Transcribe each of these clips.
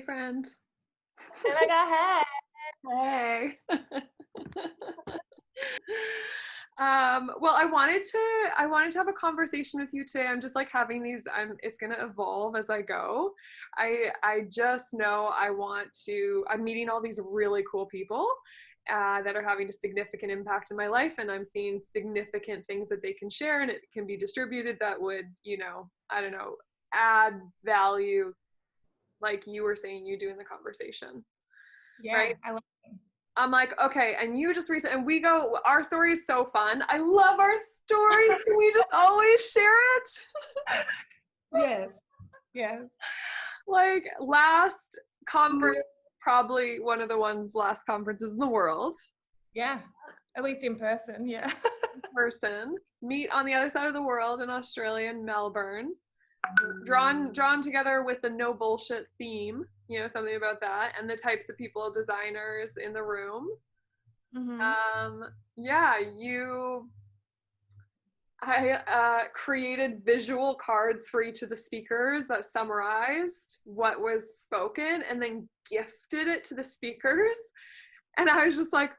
Friend. Oh my God, Hey. Well, I wanted to have a conversation with you today. I'm just like having these, it's going to evolve as I go. I just know I'm meeting all these really cool people that are having a significant impact in my life, and I'm seeing significant things that they can share and it can be distributed that would, I don't know, add value like you were saying you do in the conversation. yeah, Right? I love I'm like, okay, and you just and our story is so fun. I love our stories. Can we just always share it? yes, yes, Like last conference, probably one of the last conferences in the world. yeah, at least in person, yeah. Person meet on the other side of the world in Australia, in Melbourne. Drawn together with the no bullshit theme, something about that, and the types of people, designers in the room. Mm-hmm. Yeah, I created visual cards for each of the speakers that summarized what was spoken and then gifted it to the speakers. And I was just like,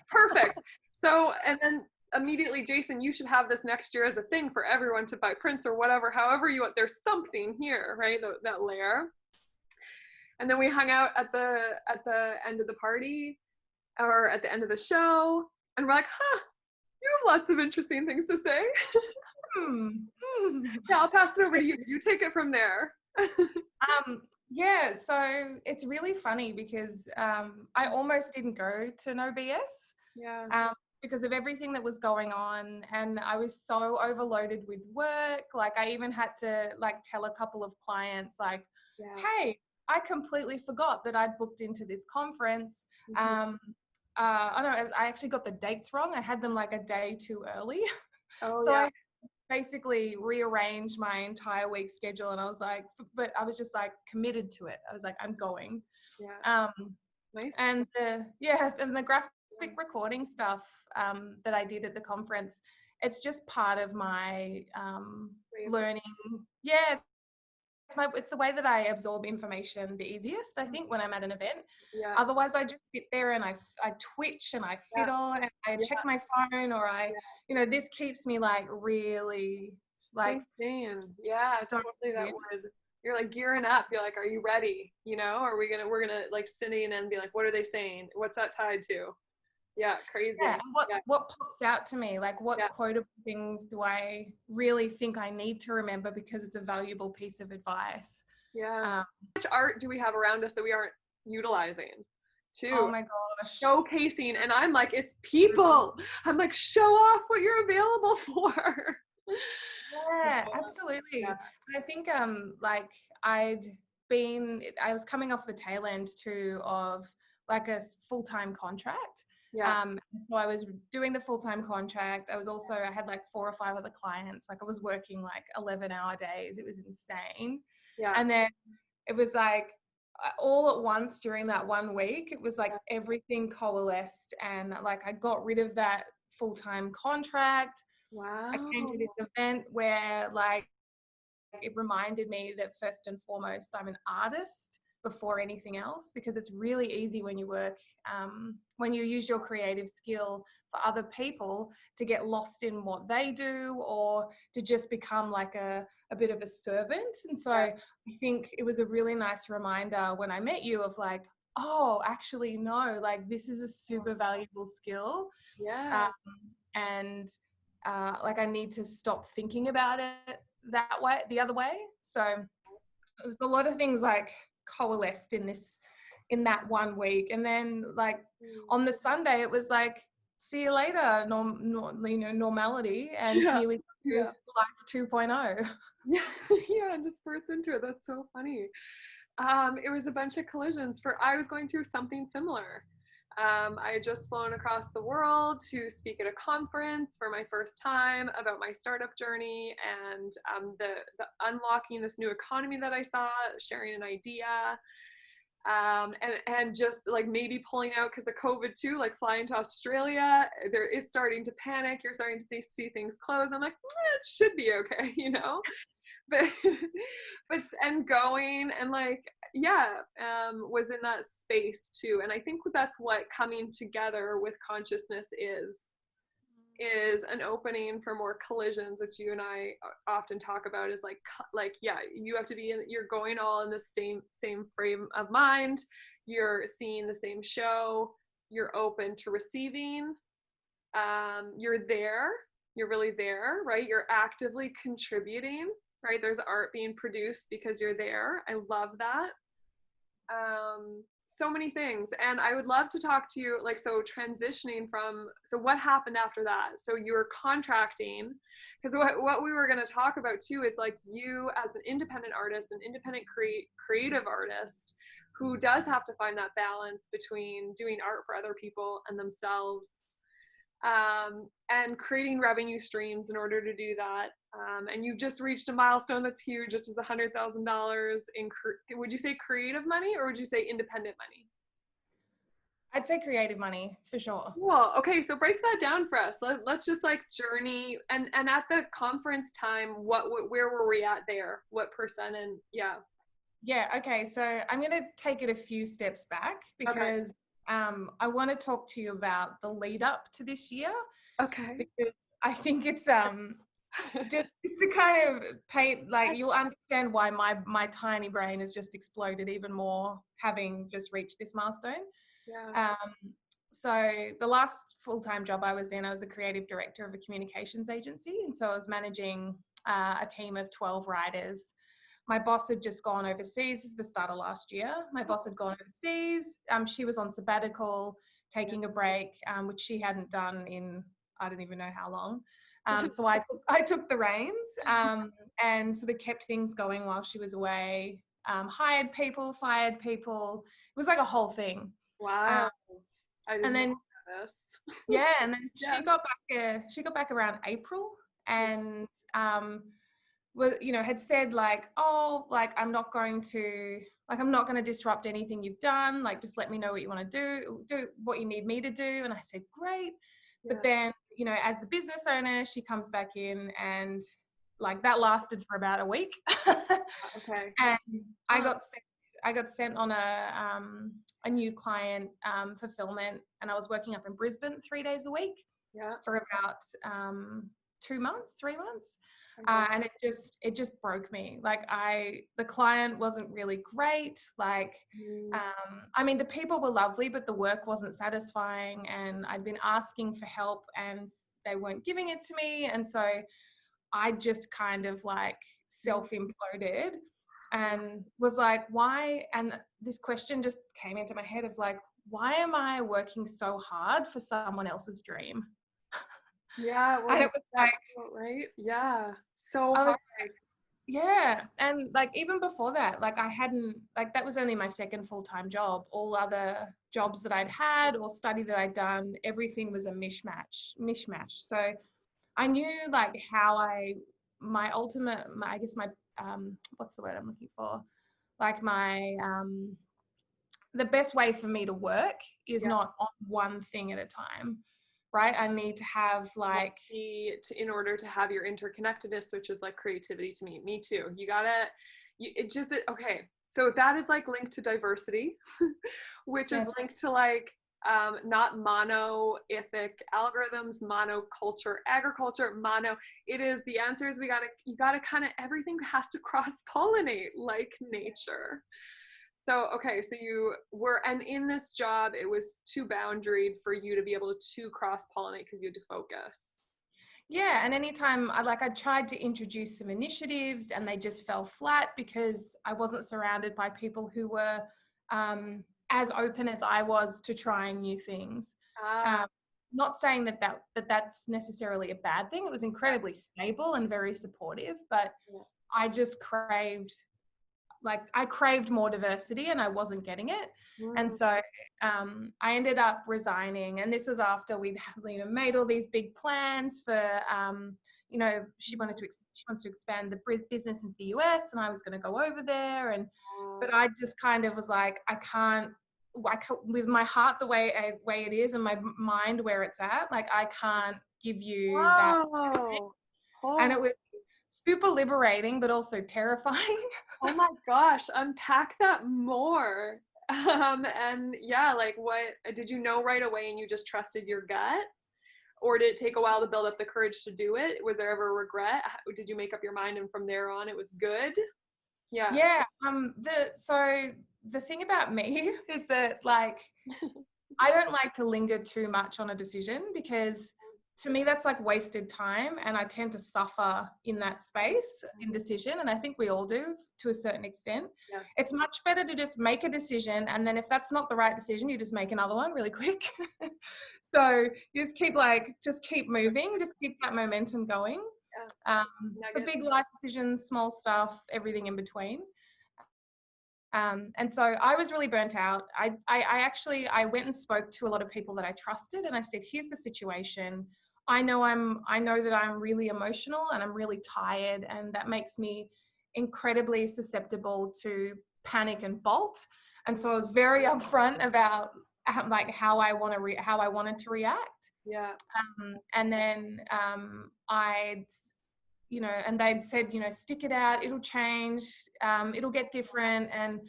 perfect. So, and then immediately, Jason, you should have this next year as a thing for everyone to buy prints or whatever, however you want. There's something here, right? That layer. And then we hung out at the end of the party or at the end of the show, and we're like, you have lots of interesting things to say. Yeah, I'll pass it over to you. You take it from there. Yeah, so it's really funny because I almost didn't go to No BS. Yeah. Because of everything that was going on, and I was so overloaded with work. Like I even had to tell a couple of clients Yeah. hey, I completely forgot that I'd booked into this conference. Mm-hmm. I actually got the dates wrong. I had them a day too early. Oh So yeah. I basically rearranged my entire week schedule, and I was but I was just committed to it. I was I'm going. Yeah. Nice. And the graphic recording stuff that I did at the conference, it's just part of my learning. Yeah, it's the way that I absorb information the easiest, I think, when I'm at an event. Yeah. Otherwise, I just sit there and I twitch and I fiddle and I check my phone, or this keeps me really Same. Yeah, totally. That word. You're gearing up. You're are you ready? We're gonna sit in and be what are they saying? What's that tied to? Yeah, crazy. Yeah, and what pops out to me? What quotable things do I really think I need to remember because it's a valuable piece of advice? Yeah. How much art do we have around us that we aren't utilizing? Too. Oh my gosh. Showcasing, and I'm it's people. I'm show off what you're available for. Yeah, absolutely. Yeah. And I think I was coming off the tail end too of a full-time contract. Yeah. So I was doing the full-time contract. I had 4 or 5 other clients. I was working 11-hour days. It was insane. Yeah. And then it was all at once during that 1 week, it was everything coalesced, and I got rid of that full-time contract. Wow. I came to this event where it reminded me that first and foremost, I'm an artist before anything else, because it's really easy when you work, when you use your creative skill for other people, to get lost in what they do, or to just become a bit of a servant. And so I think it was a really nice reminder when I met you of oh, actually, no, this is a super valuable skill. Yeah. And I need to stop thinking about it that way, the other way. So it was a lot of things coalesced in that 1 week. And then on the Sunday, it was see you later, normality. And here we go, life 2.0. Yeah, just burst into it. That's so funny. It was a bunch of collisions. I was going through something similar. I had just flown across the world to speak at a conference for my first time about my startup journey and the unlocking this new economy that I saw, sharing an idea, and just maybe pulling out because of COVID too, flying to Australia. There is starting to panic. You're starting to see things close. I'm it should be okay, but but and going and like yeah, was in that space too. And I think that's what coming together with consciousness is an opening for more collisions, which you and I often talk about, is like yeah, you have to be in, you're going all in the same frame of mind, you're seeing the same show, you're open to receiving, you're there, you're really there, right? You're actively contributing, right? There's art being produced because you're there. I love that. So many things. And I would love to talk to you, like, so transitioning from, so what happened after that? So you were contracting, because what we were going to talk about too is like you as an independent artist, an independent creative artist who does have to find that balance between doing art for other people and themselves, and creating revenue streams in order to do that. And you've just reached a milestone that's huge, which is $100,000 in, would you say creative money or would you say independent money? I'd say creative money for sure. Cool. Okay, so break that down for us. Let's just like journey, and at the conference time, where were we at there? What percent? And yeah. Yeah, okay. So I'm going to take it a few steps back Okay. because I want to talk to you about the lead up to this year, Okay. because I think it's just to kind of paint, like, you'll understand why my tiny brain has just exploded even more having just reached this milestone. Yeah. So the last full-time job I was in, I was the creative director of a communications agency, and so I was managing a team of 12 writers. My boss had just gone overseas. This is the start of last year. My boss had gone overseas. She was on sabbatical, taking a break, which she hadn't done in, I don't even know how long. So I took the reins, and sort of kept things going while she was away. Hired people, fired people. It was like a whole thing. Wow. I And didn't then know this. yeah, and then Yeah. she got back around April, and had said like, oh, like I'm not going to disrupt anything you've done. Like, just let me know what you want to do what you need me to do. And I said, great. Yeah. But then, as the business owner, she comes back in, and like that lasted for about a week. Okay. And I got sent on a new client fulfillment, and I was working up in Brisbane 3 days a week Yeah. for about 3 months. Okay. And it just broke me. Like, the client wasn't really great. Like, I mean, the people were lovely, but the work wasn't satisfying, and I'd been asking for help and they weren't giving it to me. And so I just kind of like self-imploded and was like, why? And this question just came into my head of like, why am I working so hard for someone else's dream? Yeah. Well, And it was like, right. Yeah. So I was, hard. yeah. And like, even before that, like that was only my second full-time job. All other jobs that I'd had or study that I'd done, everything was a mishmash. So I knew like my ultimate, I guess my, what's the word I'm looking for? Like the best way for me to work is Yeah. not on one thing at a time, right? I need to have like, In order to have your interconnectedness, which is like creativity to me too. You gotta, it just, okay. So that is like linked to diversity, which is yeah, linked to like, not monoific algorithms, monoculture, agriculture, it is, the answer is you gotta kind of, everything has to cross pollinate like nature. So, okay, so you were, and in this job, it was too boundaried for you to be able to cross pollinate because you had to focus. yeah. And anytime I tried to introduce some initiatives and they just fell flat because I wasn't surrounded by people who were as open as I was to trying new things. Ah, Um, Not saying that's necessarily a bad thing. It was incredibly stable and very supportive, but yeah. I just craved more diversity and I wasn't getting it. And Mm, so I ended up resigning. And this was after we'd made all these big plans for, she wants to expand the business into the US, and I was going to go over there. But I just kind of was like, I can't, with my heart the way it is and my mind where it's at, like I can't give you that. whoa. And Oh, it was super liberating, but also terrifying. Oh my gosh, unpack that more. And yeah, like what did you know right away and you just trusted your gut? Or did it take a while to build up the courage to do it? Was there ever regret? Did you make up your mind and from there on it was good? Yeah. Yeah. So the thing about me is that like I don't like to linger too much on a decision because to me that's like wasted time, and I tend to suffer in that space, indecision, and I think we all do to a certain extent. Yeah. It's much better to just make a decision, and then if that's not the right decision, you just make another one really quick. So you just keep moving, just keep that momentum going. Yeah. The Nugget. big life decisions, small stuff, everything in between. And so I was really burnt out. I went and spoke to a lot of people that I trusted, and I said, here's the situation. I know that I'm really emotional and I'm really tired, and that makes me incredibly susceptible to panic and bolt. And so I was very upfront about how I wanted to react. Yeah. And then and they'd said, stick it out, it'll change, it'll get different. And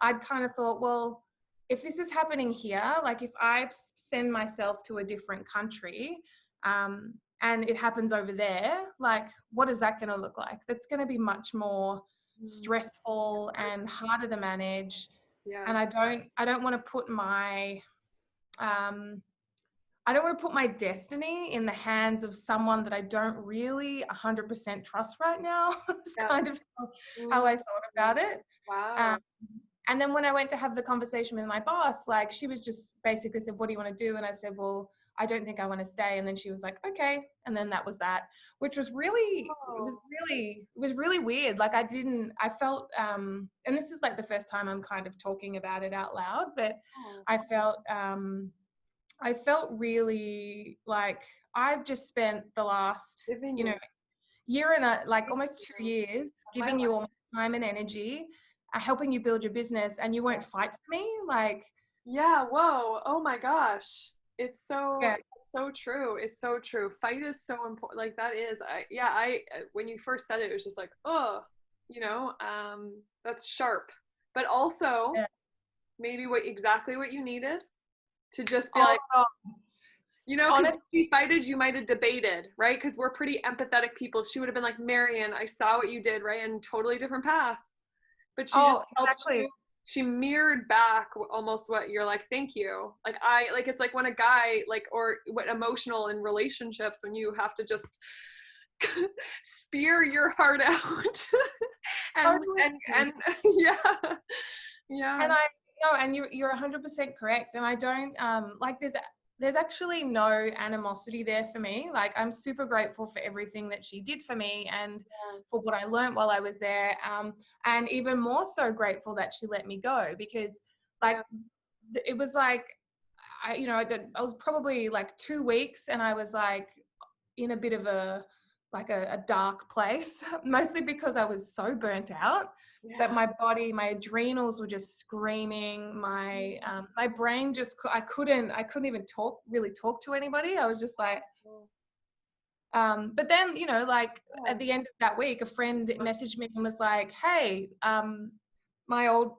I'd kind of thought, well, if this is happening here, like if I send myself to a different country, and it happens over there, like what is that going to look like? That's going to be much more stressful and harder to manage. Yeah. And I don't want to put my destiny in the hands of someone that I don't really 100% trust right now. It's Yeah. kind of how I thought about it. Wow. And then when I went to have the conversation with my boss, like she was just basically said, what do you want to do? And I said, well, I don't think I want to stay. And then she was like, okay. And then that was that, which was really, Oh. it was really weird. Like I felt, and this is like the first time I'm kind of talking about it out loud, but Oh. I felt really like I've just spent the last, Giving you year and almost 2 years my giving you all my time and energy, helping you build your business, and you won't fight for me. Like, yeah, whoa. Oh my gosh. It's yeah, so true. It's so true. Fight is so important. Like that is I when you first said it was just like, oh, that's sharp. But also yeah. maybe exactly what you needed to just be Oh, like, God. because Honestly, if she fighted, you might have debated, right? Because we're pretty empathetic people. She would have been like, Marion, I saw what you did, right? And totally different path. But she just helped exactly. you. She mirrored back almost what you're like, thank you. It's like when a guy, like, or what emotional in relationships, when you have to just spear your heart out. Totally. And yeah. Yeah. And I no, and you're 100% correct. And I don't there's actually no animosity there for me. Like I'm super grateful for everything that she did for me and for what I learned while I was there. And even more so grateful that she let me go, because like it was like I was probably like 2 weeks, and I was like in a bit of a dark place, mostly because I was so burnt out that my body, my adrenals were just screaming. My brain just, I couldn't even really talk to anybody. I was just like, but then, at the end of that week, a friend messaged me and was like, hey, my old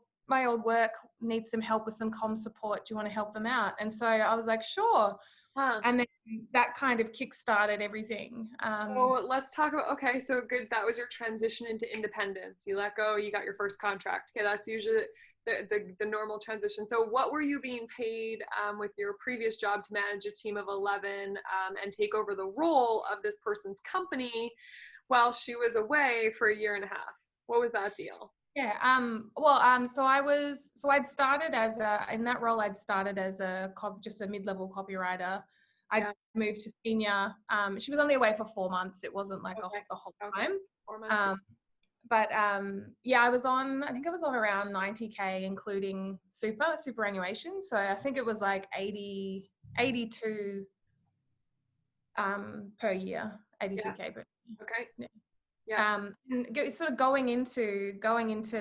work needs some help with some comm support. Do you want to help them out? And so I was like, sure. And then that kind of kick-started everything. So let's talk about, okay, so good. That was your transition into independence. You let go, you got your first contract. Okay, that's usually the normal transition. So what were you being paid with your previous job to manage a team of 11 and take over the role of this person's company while she was away for a year and a half? What was that deal? Yeah. So I'd started in that role, I'd started as just a mid-level copywriter. I moved to senior. She was only away for 4 months. It wasn't like the whole time. 4 months. I was on around 90K, including superannuation. So I think it was like 82 per year, 82K. But okay. Yeah. And sort of going into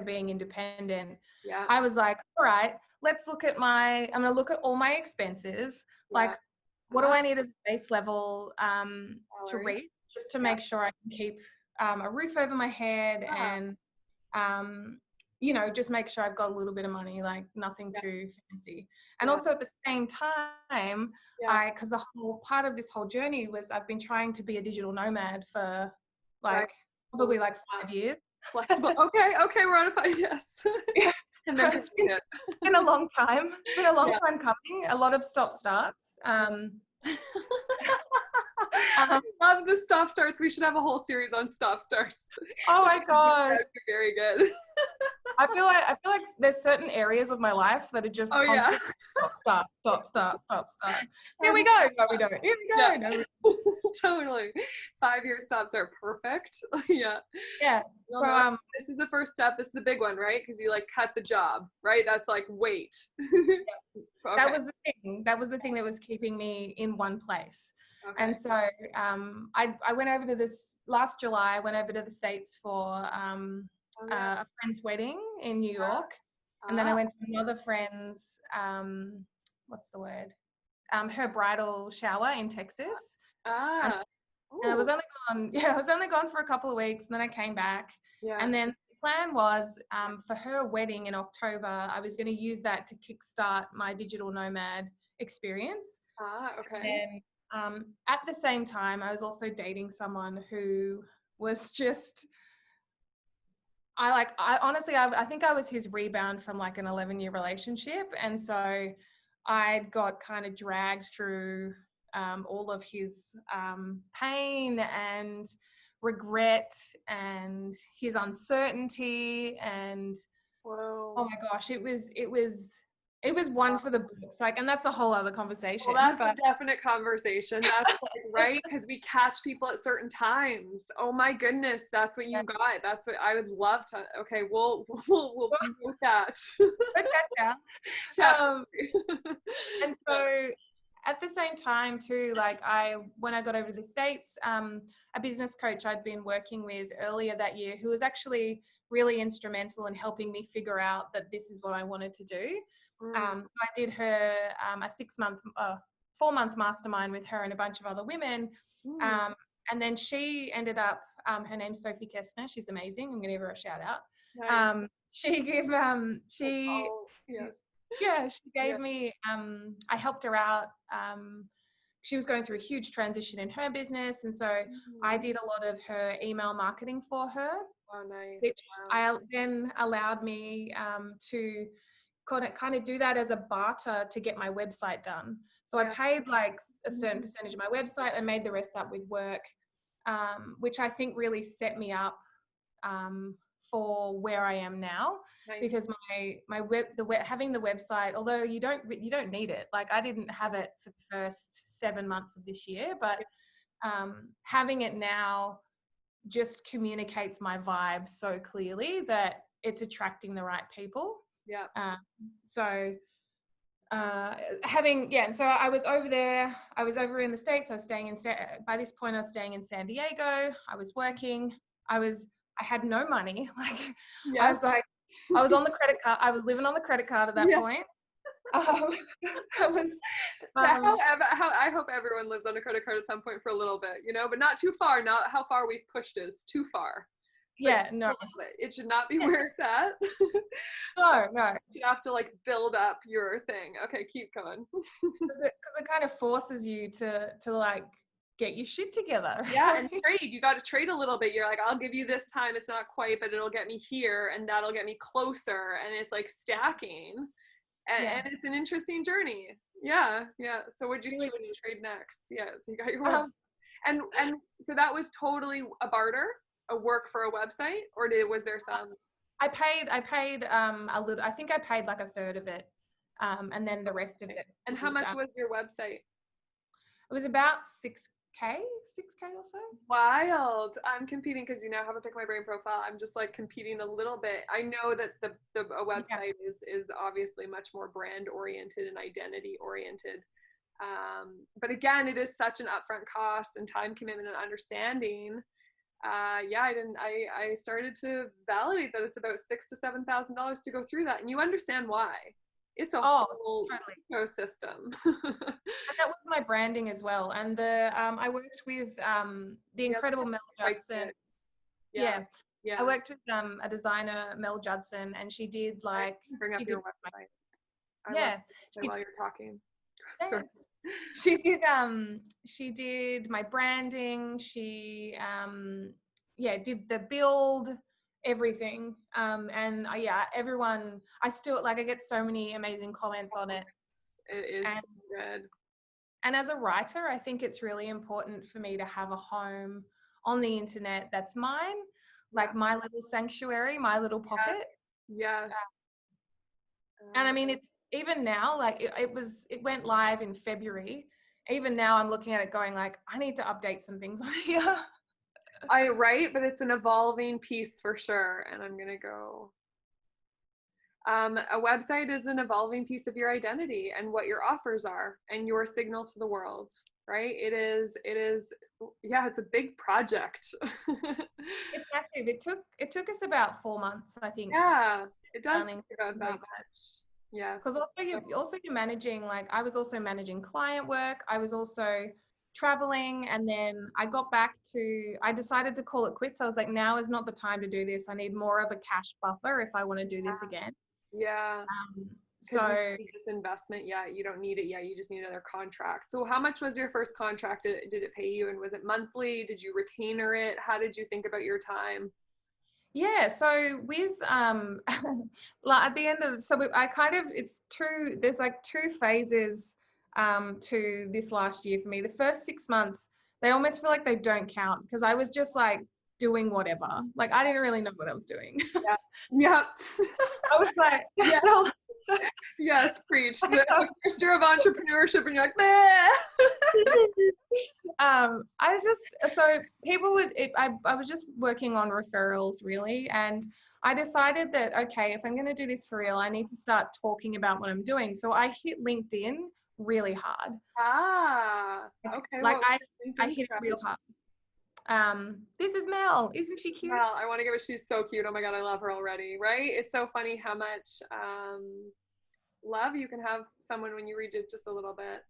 being independent, Yeah. I was like, all right, let's look at I'm going to look at all my expenses. Like, what do I need as a base level to reach, just to make sure I can keep a roof over my head Yeah. and, you know, just make sure I've got a little bit of money, like nothing Yeah. too fancy. And Yeah. also at the same time, Yeah. because the whole part of this whole journey was I've been trying to be a digital nomad for Right. like So probably like 5 years. flexible. Okay. Okay. We're on a fight. Yes. Yeah. And then It's complete it. been a long time. It's been a long Yeah. time coming. A lot of stop starts. I Um, love the stop starts. We should have a whole series on stop starts. oh my God. That'd be very good. I feel like there's certain areas of my life that are just Oh yeah. constant stop, start, stop, start, stop, start. Here we Um, go. No, we don't. Here we yeah. go. No, we Totally. 5-year stops are perfect. Yeah. yeah. No, So no. This is the first step. This is the big one, right? Because you like cut the job, right? That's like wait. that Okay. was the thing. That was the thing that was keeping me in one place. Okay. And so I went over to this last July. I went over to the States for Oh yeah. a friend's wedding in New York, and then I Ah. went to another friend's what's the word? Her bridal shower in Texas. And, Ah. and I Ooh. was only gone, yeah, I was only gone for a couple of weeks, and then I came back. Yeah. And then the plan was for her wedding in October, I was going to use that to kickstart my digital nomad experience. Ah. Okay. And at the same time, I was also dating someone who was just, I honestly, I think I was his rebound from like an 11-year relationship. And so I got kind of dragged through all of his pain and regret and his uncertainty. And oh Whoa. my gosh, it was one for the books. Like, and that's a whole other Well, conversation, that's but a definite conversation. That's like, right? Because we catch people at certain times. Oh my goodness, that's what yeah. you got. That's what I would love to. Okay, we'll note that. But that's Chapter um, 3. and so at the same time too, like when I got over to the States, a business coach I'd been working with earlier that year, who was actually really instrumental in helping me figure out that this is what I wanted to do. So I did her a 4-month mastermind with her and a bunch of other women. Mm. Um, and then she ended up, her name's Sophie Kestner. She's amazing. I'm going to give her a shout out. Nice. She gave, she, Oh, yes. yeah, she Yeah. gave me, I helped her out. She was going through a huge transition in her business. And so I did a lot of her email marketing for her, Oh, nice. which Wow. then allowed me to kind of do that as a barter to get my website done. So I Yeah. paid like a certain percentage of my website and made the rest up with work, which I think really set me up for where I am now. Nice. Because having the website, although you don't need it. Like I didn't have it for the first 7 months of this year, but having it now just communicates my vibe so clearly that it's attracting the right people. Yeah. So and so I was over there. I was over in the States. I was staying by this point, I was staying in San Diego. I was working. I had no money. Like Yeah. I was on the credit card. I was living on the credit card at that Yeah. point. I was. How I hope everyone lives on a credit card at some point for a little bit, but not too far. Not how far we've pushed it. It's too far. Yeah, no. It should not be where it's at. No. You have to like build up your thing. Okay, keep going. Because it kind of forces you to like get your shit together. Right? Yeah, and trade. You got to trade a little bit. You're like, I'll give you this time. It's not quite, but it'll get me here, and that'll get me closer. And it's like stacking, and it's an interesting journey. Yeah. So what did you trade next? Yeah, so you got your work. And so that was totally a barter, a work for a website, or was there some? I paid a little. I think I paid like a third of it, and then the rest of it. And how much was your website? It was about 6K or so. Wild. I'm competing because you now have a Pick My Brain profile. I'm just like competing a little bit. I know that a website is obviously much more brand oriented and identity oriented. But again, it is such an upfront cost and time commitment and understanding. I started to validate that it's about $6,000 to $7,000 to go through that, and you understand why. It's a whole ecosystem. And that was my branding as well. And I worked with the incredible Mel Judson. Yeah. I Yeah. worked with a designer, Mel Judson, and she did I like, can bring up she did your website. I love yeah, it she while you're talking. Sorry. Thanks. She did my branding. She did the build, everything. And yeah, everyone, I still like, I get so many amazing comments on it. It is And so good. and as a writer, I think it's really important for me to have a home on the internet that's mine, like my little sanctuary, my little Yes. pocket. Yes. And I mean, it's even now, like it went live in February. Even now I'm looking at it going like, I need to update some things on here. Right, but it's an evolving piece for sure. And I'm gonna go. A website is an evolving piece of your identity and what your offers are and your signal to the world, right? It is, yeah, it's a big project. It's massive. It took us about 4 months, I think. Yeah, it does take about that much. Yes. Because you're managing, like I was also managing client work. I was also traveling, and then I decided to call it quits. I was like, now is not the time to do this. I need more of a cash buffer if I want to do this again. Yeah. Because you So need this investment yet. You don't need it yet. You just need another contract. So how much was your first contract? Did it pay you? And was it monthly? Did you retainer it? How did you think about your time? yeah, so with like at the end of I kind of there's like two phases to this last year for me. The first 6 months, they almost feel like they don't count because I was just like doing whatever. Like I didn't really know what I was doing. Yeah. Yeah. I was like, Yeah. Yes, preach. The first year of entrepreneurship, and you're like, meh. I was just so people would I was just working on referrals really, and I decided that okay, if I'm going to do this for real, I need to start talking about what I'm doing. So I hit LinkedIn really hard. Ah, okay. Like What was your I LinkedIn hit it real strategy? hard. This is Mel, isn't she cute? Well, I want to give it. She's so cute. Oh my god, I love her already. Right? It's so funny how much love you can have someone when you read it just a little bit.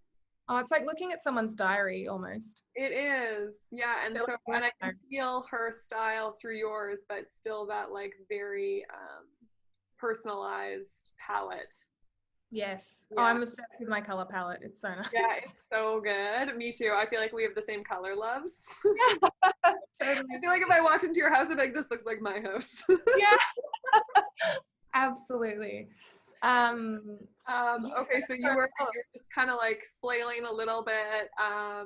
Oh, it's like looking at someone's diary almost. It is, yeah, and They're so like, and I can feel her style through yours, but still that like very personalized palette. yes. Oh, Yeah, I'm obsessed with my color palette. It's so nice. yeah, it's so good. Me too. I feel like we have the same color loves. Totally. I feel like if I walked into your house, I'd be like, this looks like my house. Yeah. Absolutely. Okay, so you're just kind of like flailing a little bit. I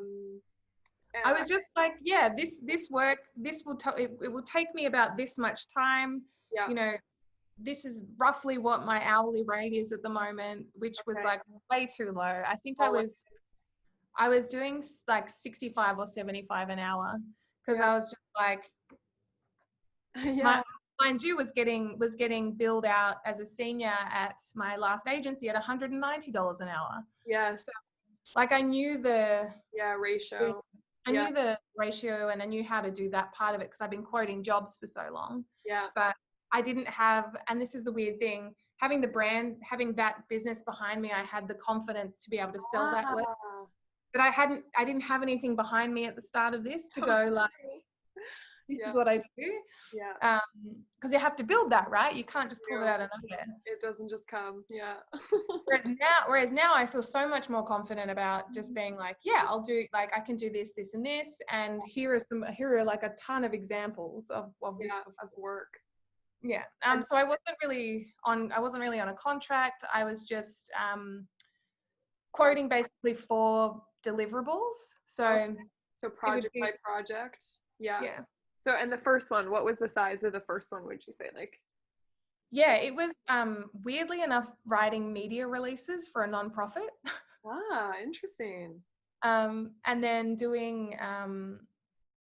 was just like, yeah, this work, it will take me about this much time. yeah. You know, this is roughly what my hourly rate is at the moment, which was Okay. like way too low. I think Well, I was doing like 65 or 75 an hour because yeah. I was just like, Yeah. mind you, was getting billed out as a senior at my last agency at $190 an hour. Yes. So, like I knew ratio. I knew the ratio and I knew how to do that part of it because I've been quoting jobs for so long. Yeah. But I didn't have, and this is the weird thing, having the brand, having that business behind me, I had the confidence to be able to sell that work. But I didn't have anything behind me at the start of this to go like, this is what I do. Yeah. Because you have to build that, right? You can't just pull it out of nowhere. It doesn't just come. Yeah. whereas now I feel so much more confident about just being like, yeah, I'll do, like I can do this, this, and this, and here are like a ton of examples of this of work. Yeah. So I wasn't really on a contract. I was just quoting basically for deliverables. So Project by project. Yeah. Yeah. So and the first one, what was the size of the first one, would you say? Like yeah, it was weirdly enough writing media releases for a nonprofit. Interesting. And then doing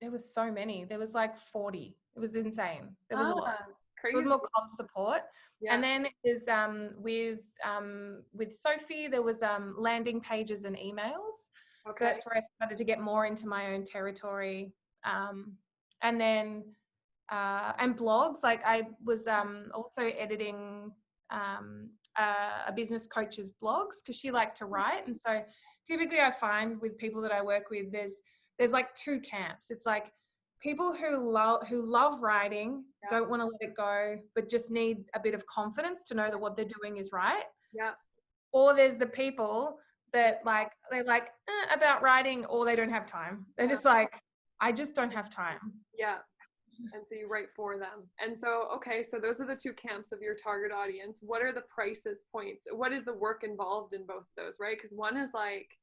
there was so many. There was like 40. It was insane. There was a lot. Crazy. It was more comp support. Yeah. And then it was with Sophie, there was landing pages and emails. Okay. So that's where I started to get more into my own territory. And then and blogs. Like I was also editing a business coach's blogs because she liked to write. And so typically I find with people that I work with, there's like two camps. It's like people who love writing, Yeah. don't want to let it go, but just need a bit of confidence to know that what they're doing is right. Yeah. Or there's the people that they're like about writing, or they don't have time. They're Yeah. just like, I just don't have time. Yeah. And so you write for them. And so, okay, so those are the two camps of your target audience. What are the prices points? What is the work involved in both of those, right? Because one is like,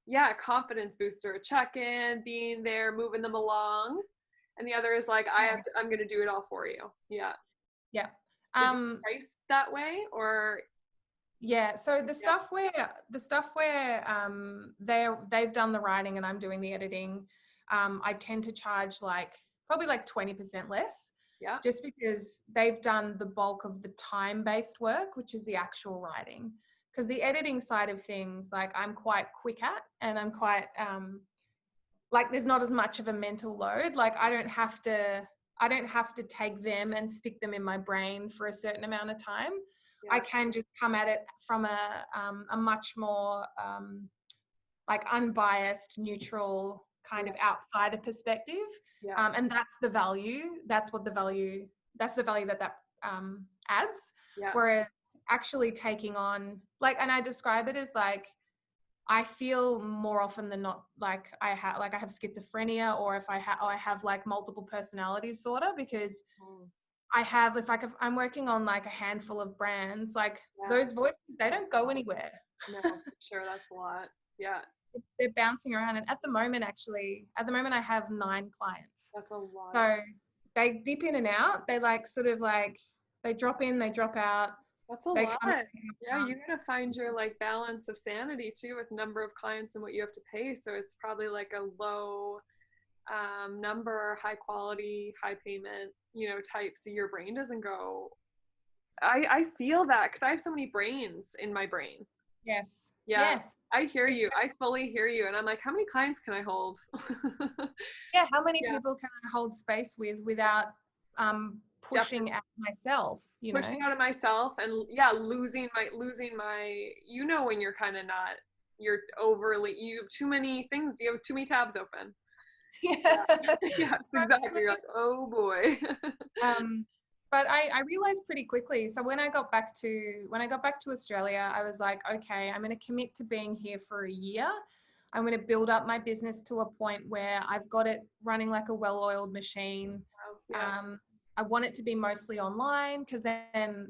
yeah, a confidence booster, a check-in, being there, moving them along. And the other is like, I'm going to do it all for you. Yeah. Yeah. So do you price that way or? Yeah. So the Yeah. stuff where they've done the writing and I'm doing the editing, I tend to charge probably 20% less, Yeah. just because they've done the bulk of the time-based work, which is the actual writing. Because the editing side of things, I'm quite quick at, and I'm quite there's not as much of a mental load. I don't have to take them and stick them in my brain for a certain amount of time. Yeah. I can just come at it from a much more unbiased, neutral kind of outsider perspective. Yeah. And that's the value. That's the value that adds. Yeah. Whereas actually taking on and I describe it as I feel more often than not I have schizophrenia, or if I have multiple personality disorder, because I have if I'm working on a handful of brands, those voices, they don't go anywhere. No, for sure, that's a lot. Yeah. They're bouncing around, and at the moment I have 9 clients. That's a lot. So they dip in and out. They they drop in, they drop out. That's a They lot. come in, Yeah, you gotta find your balance of sanity too with number of clients and what you have to pay. So it's probably a low number, high quality, high payment, type. So your brain doesn't go. I feel that because I have so many brains in my brain. Yes. Yeah. Yes. I hear you. I fully hear you. And I'm like, how many clients can I hold? Yeah. How many Yeah. people can I hold space with without pushing Definitely. at myself, Pushing out of myself and losing my when you're kind of not, you're overly, you have too many things, you have too many tabs open. Yeah. Yeah, exactly. You're like, oh boy. But I realized pretty quickly. So when I got back to Australia, I was like, okay, I'm going to commit to being here for a year. I'm going to build up my business to a point where I've got it running like a well-oiled machine. Yeah. I want it to be mostly online, because then,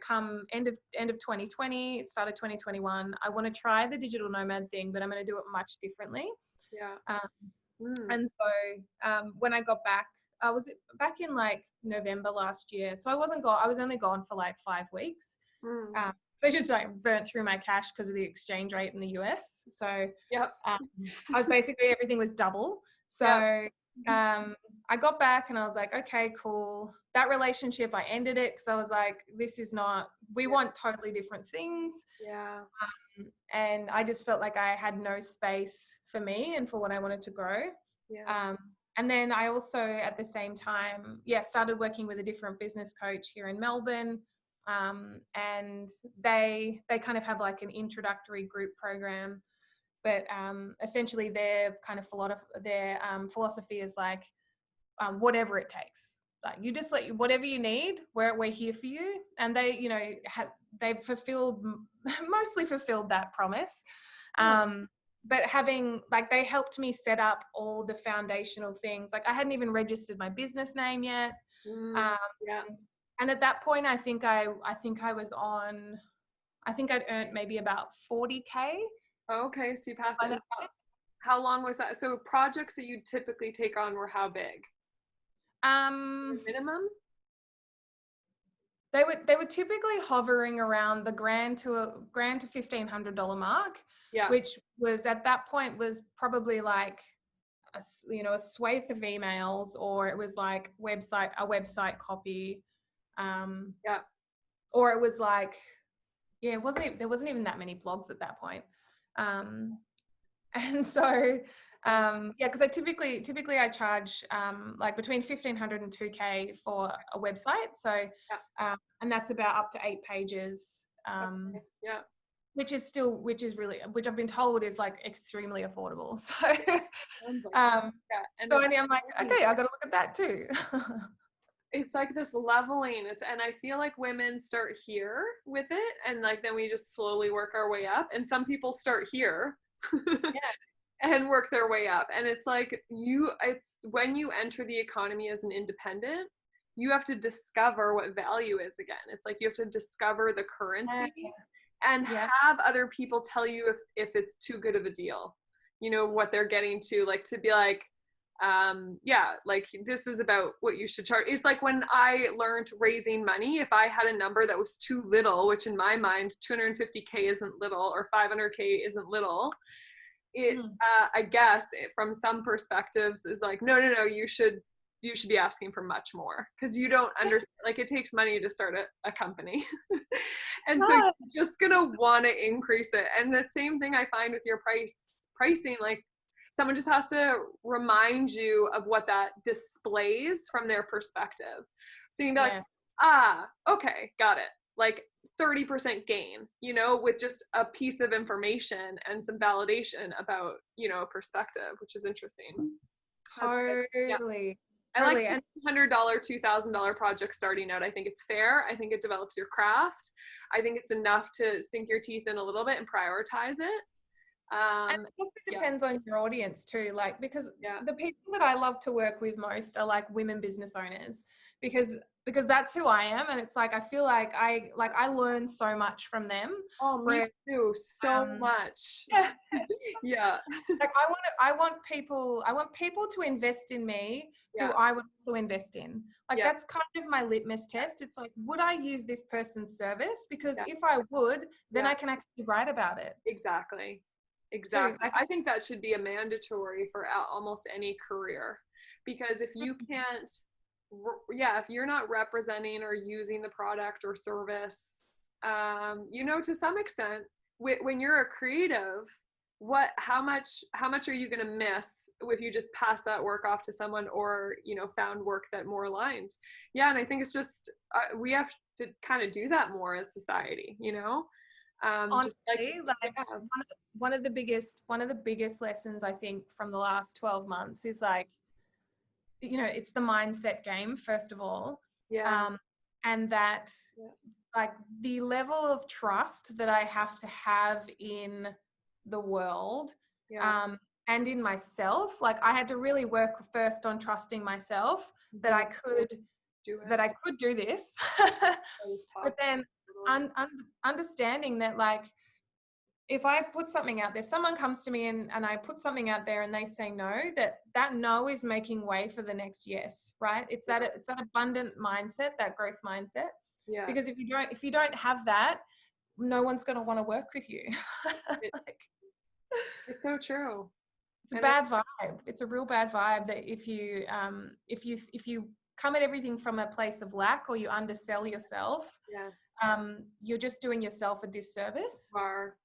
come end of 2020, start of 2021, I want to try the digital nomad thing, but I'm going to do it much differently. Yeah. And so when I got back, I was back in November last year. So I was only gone for 5 weeks. So I just burnt through my cash because of the exchange rate in the US. So Yep. I was basically, everything was double. So Yep. I got back and I was like, okay, cool. That relationship, I ended it because I was like, we want totally different things. Yeah. And I just felt like I had no space for me and for what I wanted to grow. Yeah. And then I also, at the same time, started working with a different business coach here in Melbourne. And they kind of have an introductory group program, but essentially their kind of philosophy is whatever it takes. You just whatever you need, we're here for you. And they, they've mostly fulfilled that promise. But having they helped me set up all the foundational things. I hadn't even registered my business name yet. Yeah. And at that point, I think I'd earned maybe about 40K. Okay, so you passed it. How long was that? So projects that you typically take on were how big? Minimum? They were typically hovering around the grand to $1,500 mark, Yeah. which was at that point was probably a swathe of emails, or it was a website copy, Yeah. or it was there wasn't even that many blogs at that point, and so because I typically I charge between 1,500 and 2K for a website. So and that's about up to 8 pages. Okay. Yeah. which is really, which I've been told is like extremely affordable. So, Sounds like it. um, Yeah, and so it's I'm like, really, okay, I got to look at that too. it's like this leveling. And I feel like women start here with it, and like then we just slowly work our way up. And some people start here Yeah, and work their way up. And it's like it's when you enter the economy as an independent, you have to discover what value is again. It's like you have to discover the currency and yeah, have other people tell you if it's too good of a deal, what they're getting to, like, to be like, yeah, like this is about what you should charge. It's like when I learned raising money, if I had a number that was too little, which in my mind 250K isn't little or 500K isn't little, it mm. I guess from some perspectives is like, no, you should be asking for much more, because you don't understand, like it takes money to start a company. And so Oh, you're just gonna want to increase it. And the same thing I find with your pricing, like someone just has to remind you of what that displays from their perspective. So you can be like, yeah. okay, got it. Like 30% gain, with just a piece of information and some validation about, a perspective, which is interesting. That's good. Yeah. Totally, I like totally. And $100, $2,000 project starting out. I think it's fair. I think it develops your craft. I think it's enough to sink your teeth in a little bit and prioritize it. it also Yeah, depends on your audience too, like, because yeah. the people that I love to work with most are like women business owners, because that's who I am, and it's like I feel like I learn so much from them. Oh, me Where too. So um much. yeah, Yeah, like I want people to invest in me who yeah, I would also invest in. Like yeah, that's kind of my litmus test. It's like, would I use this person's service? Because yeah, if I would, then yeah. I can actually write about it Exactly. too. Exactly. Like, I think that should be a mandatory for almost any career, because if you can't, yeah, if you're not representing or using the product or service, to some extent, when you're a creative, how much are you going to miss if you just pass that work off to someone, or found work that more aligned? Yeah, and I think it's just we have to kind of do that more as society. Just like, honestly, like yeah, one of the biggest lessons I think from the last 12 months is like, it's the mindset game, first of all. yeah, Um, and that yeah, like the level of trust that I have to have in the world, yeah. um, and in myself. Like I had to really work first on trusting myself that Mhm. I could Do that it. I could do this. That is But possible. then understanding that, like, if I put something out there, if someone comes to me and I put something out there and they say no, that no is making way for the next yes, right? Yeah, It's that abundant mindset, that growth mindset. yeah. Because if you don't have that, no one's going to want to work with you. It, Like, it's so true. it's a And I, bad vibe. It's a real bad vibe that if you come at everything from a place of lack, or you undersell yourself, yes, you're just doing yourself a disservice. you are.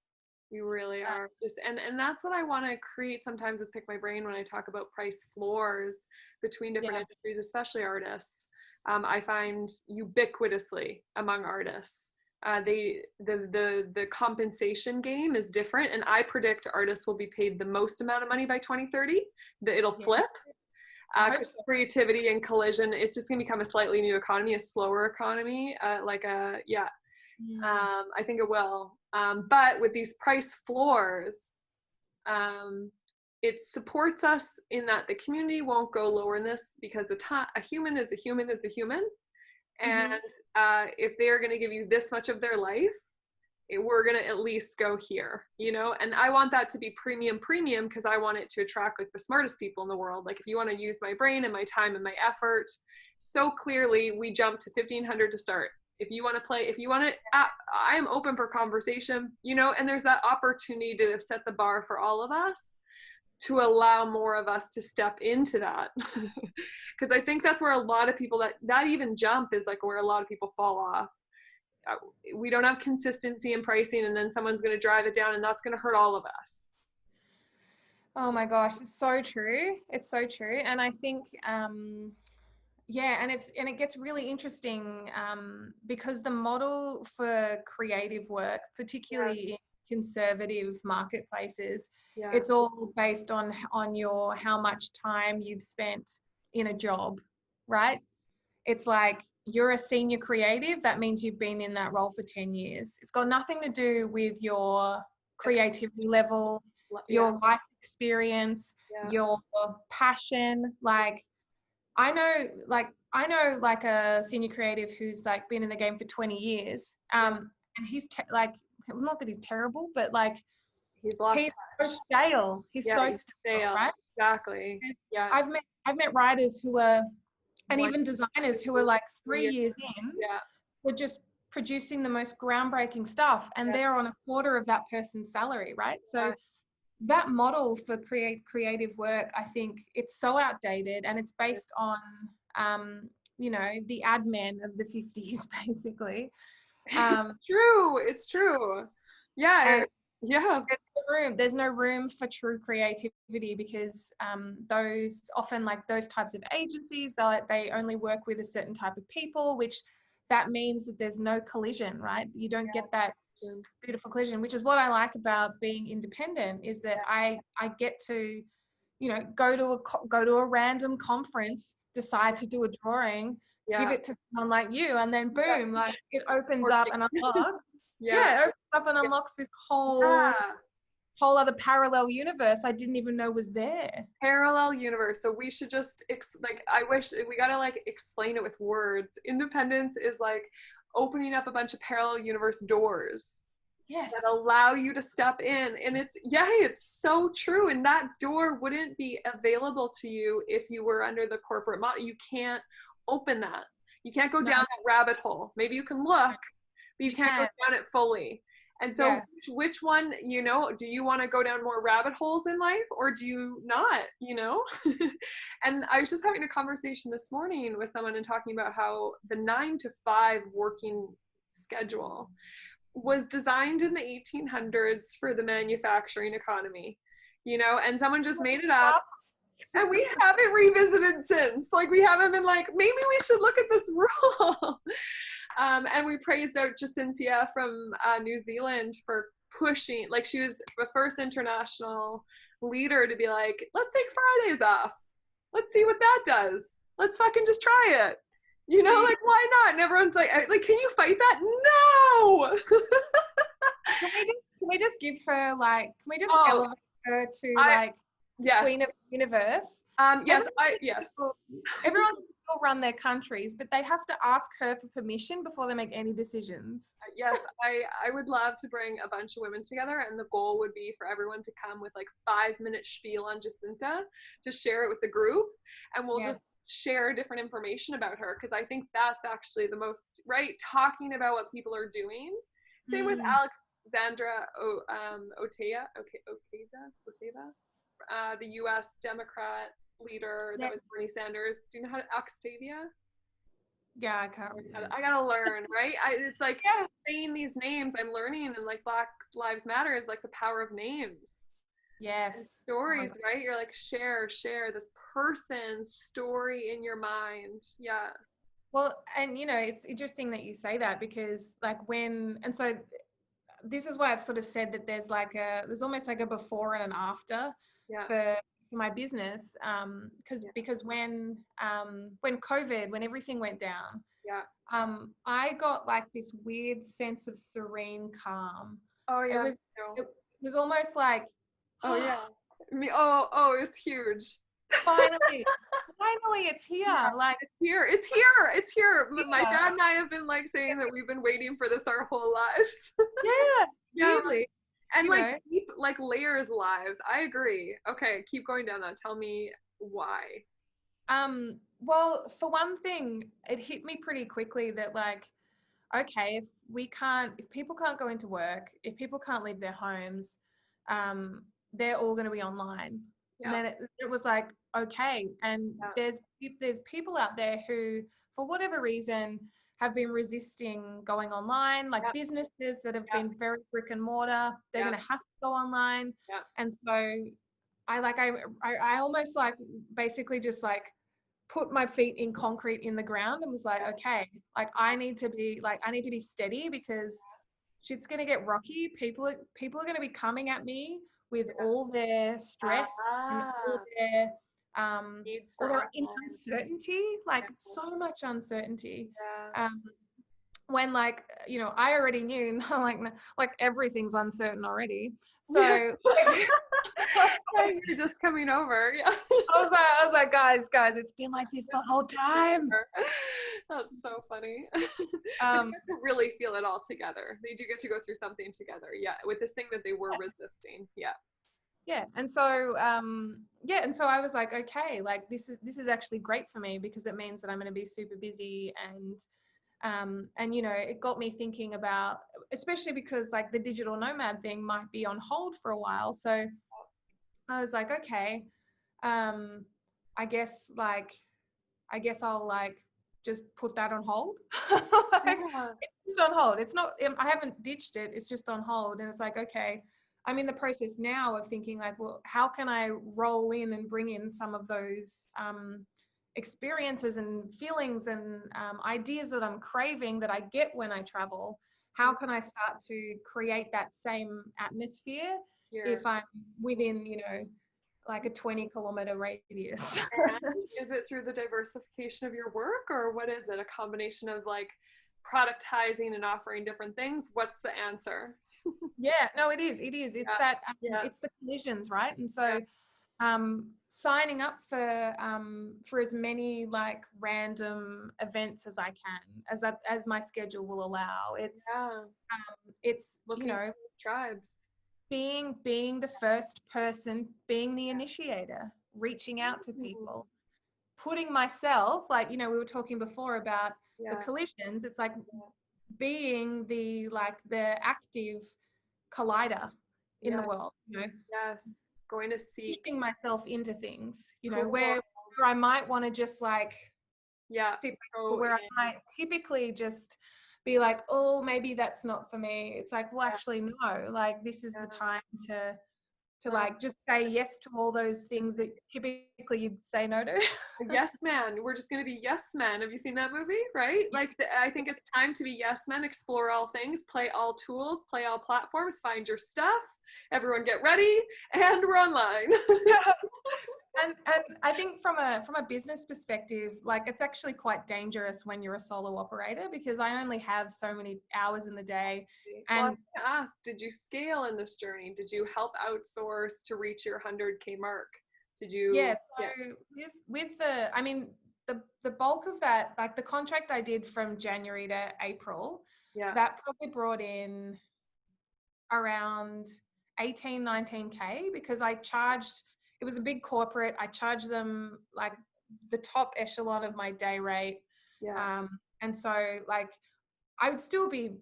You really Uh, are. And that's what I want to create sometimes with Pick My Brain when I talk about price floors between different yeah. industries, especially artists. I find ubiquitously among artists, the compensation game is different, and I predict artists will be paid the most amount of money by 2030. That it'll Yeah. flip. I hope so. Creativity and collision, it's just going to become a slightly new economy, a slower economy, yeah. Mm. I think it will. But with these price floors, um, it supports us in that the community won't go lower in this, because a human is a human is a human. And Mhm. if they're going to give you this much of their life, we're going to at least go here. And I want that to be premium, because I want it to attract like the smartest people in the world. Like if you want to use my brain and my time and my effort, so clearly we jump to 1500 to start. If you want to play, if you want to, I am open for conversation. And there's that opportunity to set the bar for all of us, to allow more of us to step into that. Because I think that's where a lot of people, that even jump is like where a lot of people fall off. We don't have consistency in pricing, and then someone's going to drive it down, and that's going to hurt all of us. Oh my gosh, it's so true. It's so true. And I think, yeah, and it gets really interesting, because the model for creative work, Yeah, particularly conservative marketplaces, Yeah. it's all based on your how much time you've spent in a job, right? It's like you're a senior creative, that means you've been in that role for 10 years. It's got nothing to do with your creativity level, Yeah. your life experience, Yeah. your passion. Like I know a senior creative who's like been in the game for 20 years. And he's like, not that he's terrible, but like He's lost he's so touch. stale. He's Yeah, so he's stale, stale. right? Exactly. Yeah. I've met writers who are, and One, even designers who are like 3 year. years in, Yeah. were just producing the most groundbreaking stuff, and Yeah. they're on a quarter of that person's salary, right? So Yeah. that model for creative work, I think it's so outdated, and it's based on the ad men of the 50s basically. True. It's true. Yeah. And Yeah. there's no room for true creativity, because those types of agencies, they only work with a certain type of people, which that means that there's no collision, right? You don't get that beautiful collision, which is what I like about being independent, is that I get to, go to a random conference, decide to do a drawing, give Yeah. it to someone like you, and then boom, like it opens up and unlocks. Yeah. Yeah, it opens up and unlocks this Yeah. whole other parallel universe I didn't even know was there. Parallel universe. So we should just I wish we gotta like explain it with words. Independence is like opening up a bunch of parallel universe doors. Yes. That allow you to step in. And it's so true. And that door wouldn't be available to you if you were under the corporate model. You can't open that. You can't go down that rabbit hole. Maybe you can look, but you can't go down it fully. And so which one, do you want to go down more rabbit holes in life, or do you not, And I was just having a conversation this morning with someone and talking about how the 9 to 5 working schedule was designed in the 1800s for the manufacturing economy, and someone just made it up. And we haven't revisited since. Like, we haven't been like, maybe we should look at this rule. And we praised out Jacintia from New Zealand for pushing, like, she was the first international leader to be like, let's take Fridays off. Let's see what that does. Let's fucking just try it. Like, why not? And everyone's like, can you fight that? No! Can we just give her, like, can we just elevate her to, Queen of the Universe? Yes, everyone can still run their countries, but they have to ask her for permission before they make any decisions. Yes, I would love to bring a bunch of women together, and the goal would be for everyone to come with like 5-minute spiel on Jacinta to share it with the group, and we'll just share different information about her, because I think that's actually the most, right, talking about what people are doing. Same with Alexandra Oteva, the U.S. Democrat leader that was Bernie Sanders. Do you know how to Octavia? Yeah, I can't remember. I gotta learn, right? It's like saying these names I'm learning, and like Black Lives Matter is like the power of names. Yes. And stories, right? You're like, share this person's story in your mind. Yeah. Well, and it's interesting that you say that, because like so this is why I've sort of said that there's almost like a before and an after for my business, because when everything went down, I got like this weird sense of serene calm. Oh yeah. It was almost like, oh yeah, it was huge. Finally it's here. Like, it's here. My dad and I have been like saying that we've been waiting for this our whole lives. Really. And like deep, like layers lives. I agree. Okay, keep going down that. Tell me why. Well, for one thing, it hit me pretty quickly that, like, okay, if people can't go into work, if people can't leave their homes, they're all going to be online. And then it was like, okay, and there's people out there who, for whatever reason, have been resisting going online, like businesses that have been very brick and mortar, they're going to have to go online. And so I almost like basically just like put my feet in concrete in the ground and was like, okay, like I need to be steady, because shit's going to get rocky. People are going to be coming at me with all their stress and Ah, needs all for their online. uncertainty, like so much uncertainty. Yeah. Um, when like, I already knew like everything's uncertain already. Yeah. So like, Yeah, you're just coming over. Yeah. I was like, guys, it's been like this the whole time. That's so funny. But you Um, get to really feel it all together. They do get to go through something together. Yeah, with this thing that they were resisting. Yeah. yeah, and so I was like, okay, like this is actually great for me because it means that I'm going to be super busy and it got me thinking about, especially because like the digital nomad thing might be on hold for a while. So I was like, okay, um, I guess like I guess I'll like just put that on hold. Like, Yeah. it's just on hold. It's not, I haven't ditched it. It's just on hold. And it's like, okay, I'm in the process now of thinking like, well, how can I roll in and bring in some of those experiences and feelings and ideas that I'm craving that I get when I travel? How can I start to create that same atmosphere Here. if I'm within, like a 20-kilometer radius? And is it through the diversification of your work, or what is it? A combination of like productizing and offering different things? What's the answer? Yeah, no, it is. It is. It's Yeah. that, Yeah. it's the collisions, right? And Yeah. so, signing up for as many like random events as I can, as my schedule will allow. Yeah. It's Looking for tribes. being the first person, being the initiator, reaching out to Mm. people, putting myself, like, we were talking before about the Yeah. collisions. It's like being the active collider in the Yeah. world, Yes. Going to seek. pushing myself into things, Cool. where I might want to just like Yeah. sit back, or Go where I in. might typically just be like, oh, maybe that's not for me. It's like, well, Yeah. actually, no, like this is the Yeah. time to Oh, like just say yes to all those things that typically you'd say no to. a yes man. We're just going to be yes men. Have you seen that movie? Right? Like, I think it's time to be yes men, explore all things, play all tools, play all platforms, find your stuff. Everyone get ready, and we're online. And I think from a business perspective, like it's actually quite dangerous when you're a solo operator because I only have so many hours in the day. Well, I And was gonna ask, did you scale in this journey? Did you help outsource to reach your 100K mark? Did yeah, you? so Yeah. with the, I mean, the bulk of that, like the contract I did from January to April, Yeah. that probably brought in around 19K because it was a big corporate. I charged them like the top echelon of my day rate. Yeah. And so like I'd still be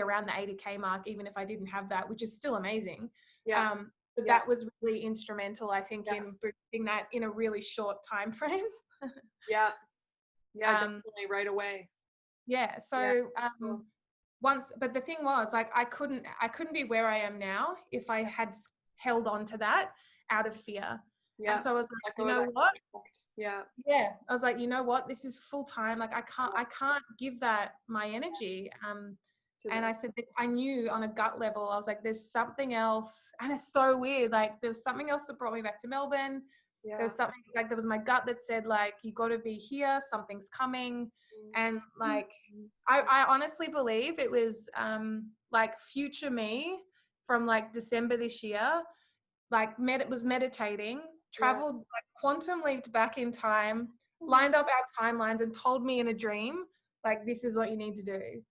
around the 80K mark even if I didn't have that, which is still amazing. Yeah. But Yeah. that was really instrumental, I think, Yeah. in boosting that in a really short time frame. Yeah. Yeah. um, Definitely right away. yeah. Yeah. So Cool. but the thing was, like, I couldn't be where I am now if I had held on to that out of fear. And Yeah. so I was like, Let you go of know that what? contract. Yeah. Yeah, I was like, you know what? This is full time. Like, I can't give that my energy. To And this. I said, I knew on a gut level, I was like, there's something else, and it's so weird. Like, there was something else that brought me back to Melbourne. There Yeah. was something like there was my gut that said like, you got to be here. Something's coming, and like, I honestly believe it was like future me from like December this year, like was meditating, Yeah. traveled, like quantum leaped back in time, Oh lined up our timelines and told me in a dream, like, this is what you need to do.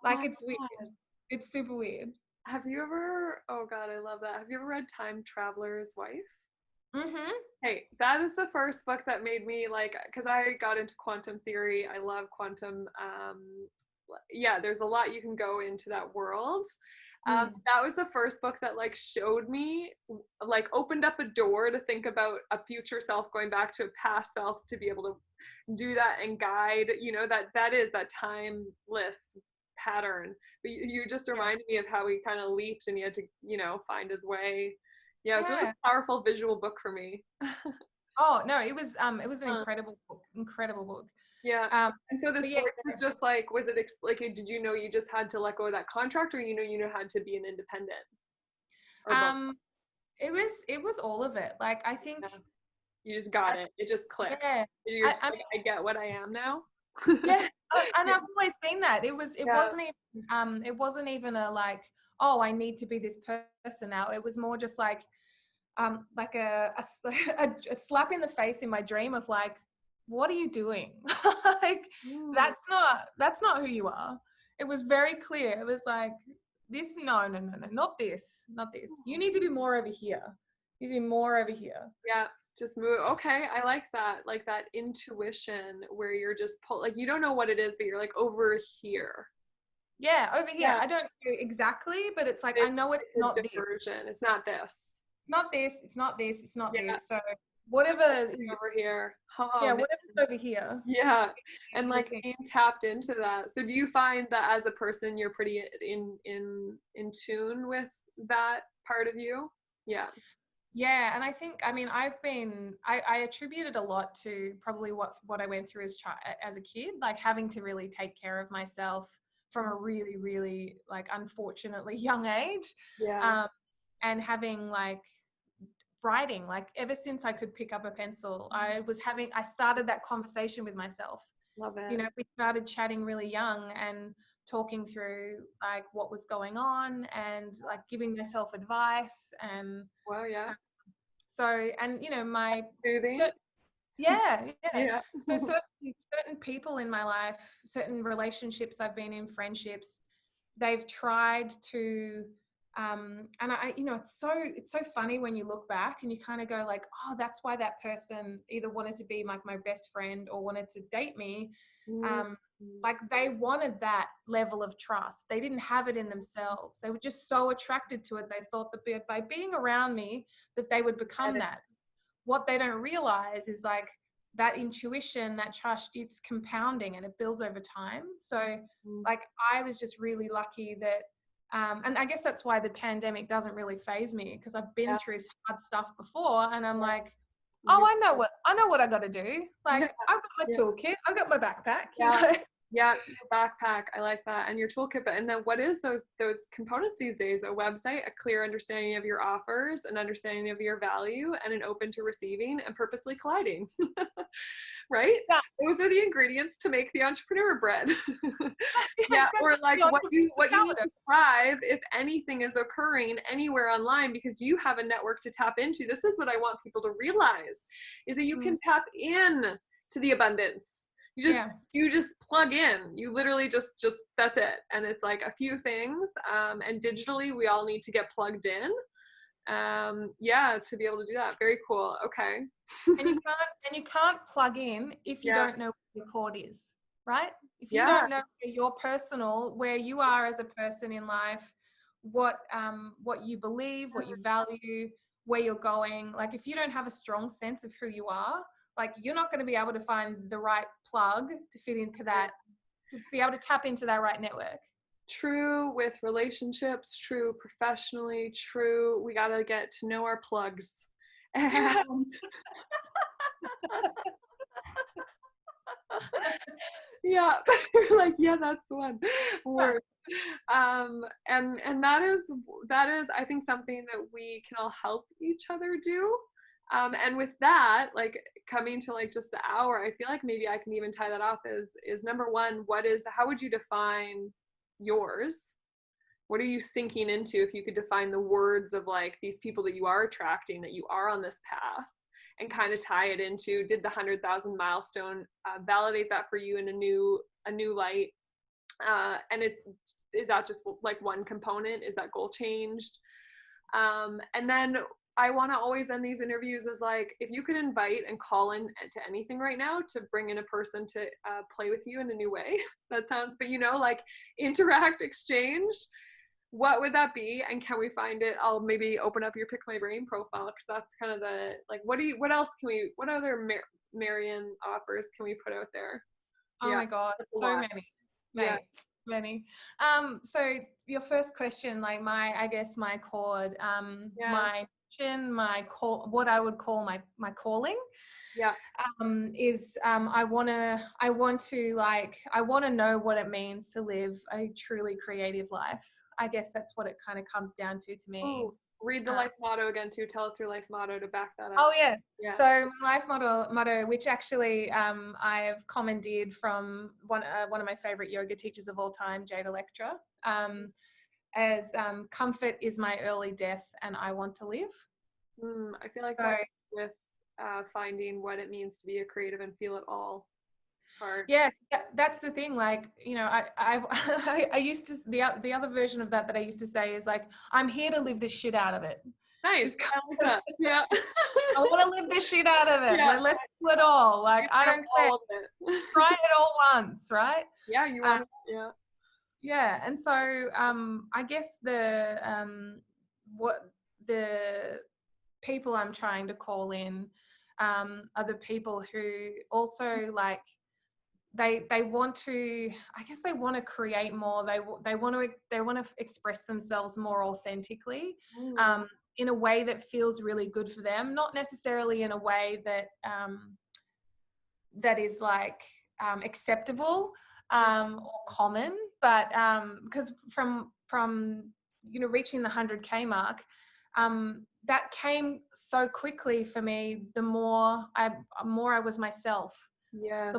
Like, my it's weird. God. It's super weird. Have you ever, oh God, I love that. Have you ever read Time Traveler's Wife? Mm-hmm. Hey, that is the first book that made me like, because I got into quantum theory. I love quantum. Yeah, there's a lot you can go into that world. Mm. That was the first book that like showed me, like opened up a door to think about a future self going back to a past self to be able to do that and guide. That is that timeless pattern. But you just Yeah. reminded me of how he kind of leaped and he had to, find his way. Yeah, it's a really Yeah. powerful visual book for me. Oh no, it was an Uh, incredible book. Incredible book. Yeah. Um, And so this but yeah, work was just like, was it like, did you know you just had to let go of that contract, or you know had to be an independent, or both? um, it was all of it. Like I think, Yeah. You just got uh, it. It just clicked. yeah, You're just I like, I get what I am now. Yeah, and Yeah. I've always been that. Yeah. It wasn't even a like, oh, I need to be this person now. It was more just like a slap in the face in my dream of like, what are you doing? Like Mm. that's not who you are. It was very clear. It was like this, no, no, no, no, not this, not this. You need to be more over here. You need to be more over here. Yeah. Just move. Okay. I like that. Like that intuition where you're just like, you don't know what it is, but you're like over here. Yeah, over here. Yeah. I don't know exactly, but it's like I It's know it's like not a this. diversion. It's not this. Not this, it's not this, it's not Yeah. this. So So whatever it's is, over here. Oh yeah, man. whatever's over here. Yeah. And The like thing. being tapped into that. So do you find that as a person you're pretty in tune with that part of you? Yeah. Yeah, and I think I mean I attributed a lot to probably what I went through as a kid, like having to really take care of myself from a really really like unfortunately young age, Yeah. um, and having like writing like ever since I could pick up a pencil, I started that conversation with myself. Love You it. know, we started chatting really young and talking through like what was going on and like giving myself advice and Well, yeah. uh, so and you know my Soothing. cer- yeah, yeah, Yeah. so certain people in my life, certain relationships I've been in, friendships, they've tried to and I you know it's so funny when you look back and you kind of go like, oh, that's why that person either wanted to be like my best friend or wanted to date me. Mm. um like they wanted that level of trust. They didn't have it in themselves. They were just so attracted to it. They thought that by being around me that they would Get become it. that. What they don't realize is like that intuition, that trust, it's compounding and it builds over time. So Mm. like I was just really lucky that and I guess that's why the pandemic doesn't really phase me, because I've been Yeah. through hard stuff before and I'm Yeah. like, oh, You're, I know what I got to do. yeah. Like I've got my Yeah. toolkit, I've got my backpack, you Yeah. know. Yeah, your backpack. I like that. And your toolkit. But and then what is those components these days? A website, a clear understanding of your offers, an understanding of your value, and an open to receiving and purposely colliding. Right? Yeah, Those are the ingredients to make the entrepreneur bread. yeah, Yeah, or like the what you need sourdough. to thrive if anything is occurring anywhere online, because you have a network to tap into. This is what I want people to realize, is that you Mm, can tap in to the abundance. You just yeah. you just plug in. You literally just that's it. And it's like a few things. And digitally we all need to get plugged in. Yeah, to be able to do that. Very cool. Okay. And you can't plug in if you Yeah. don't know what your chord is, right? If you Yeah. don't know your personal, where you are as a person in life, what you believe, what you value, where you're going, like if you don't have a strong sense of who you are, like you're not going to be able to find the right plug to fit into that, to be able to tap into that right network. True with relationships, true professionally, true. We got to get to know our plugs. And yeah, you're like, yeah, that's the one. Word. And that is I think something that we can all help each other do. And with that, like coming to like just the hour, I feel like maybe I can even tie that off is number one, how would you define yours? What are you sinking into if you could define the words of like these people that you are attracting, that you are on this path, and kind of tie it into, did the 100,000 milestone validate that for you in a new light? And is that just like one component? Is that goal changed? And then I want to always end these interviews as like, if you could invite and call in to anything right now to bring in a person to play with you in a new way, that sounds, but like interact, exchange, what would that be? And can we find it? I'll maybe open up your Pick My Brain profile, because that's kind of the, like, what other Marion offers can we put out there? Oh Yeah, my God, that's a so lot. many, Yeah, mate, many. So your first question, like I guess my chord, yeah, my mission, my call, what I would call my calling. Yeah. I want to know what it means to live a truly creative life. I guess that's what it kind of comes down to me. Ooh, read the Uh, life motto again too. Tell us your life motto to back that up. oh yeah. Yeah. So my life motto, which actually I have commandeered from one of my favorite yoga teachers of all time, Jade Electra, as comfort is my early death, and I want to live. I feel like So that with finding what it means to be a creative and feel it all part. yeah, that's the thing. Like, I used to the other version of that I used to say is like, I'm here to live the shit out of it. Nice. I like that. Yeah. I want to live the shit out of it. Yeah. Let's do it all. Like, You I know don't care. all of it. Try it all once, right? Yeah, you Um, want to, yeah. yeah, and so I guess what the people I'm trying to call in are the people who also like they want to, I guess they want to create more. They want to express themselves more authentically, Mm, in a way that feels really good for them, not necessarily in a way that is like acceptable or common, but because from reaching the 100K mark, that came so quickly for me. The more I was myself, yes.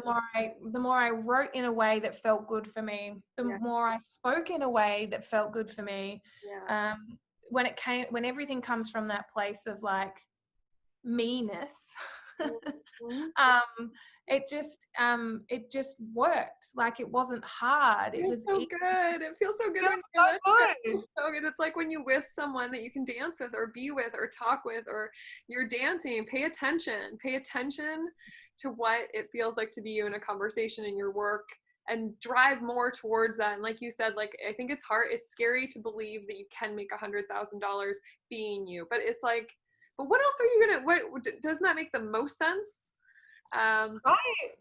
the more I wrote in a way that felt good for me, the Yeah. more I spoke in a way that felt good for me. Yeah. um, when everything comes from that place of like meanness, Mhm. it just worked. Like, it wasn't hard, it Feels was so easy. good. It feels so good It when you're feels that. so It good. feels so good. It's like when you with someone that you can dance with or be with or talk with, or you're dancing. Pay attention. Pay attention to what it feels like to be you in a conversation in your work, and drive more towards that. And like you said, like, I think it's hard. It's scary to believe that you can make $100,000 being you, but it's like, but what else are you gonna? What doesn't that make the most sense? Right. Yeah.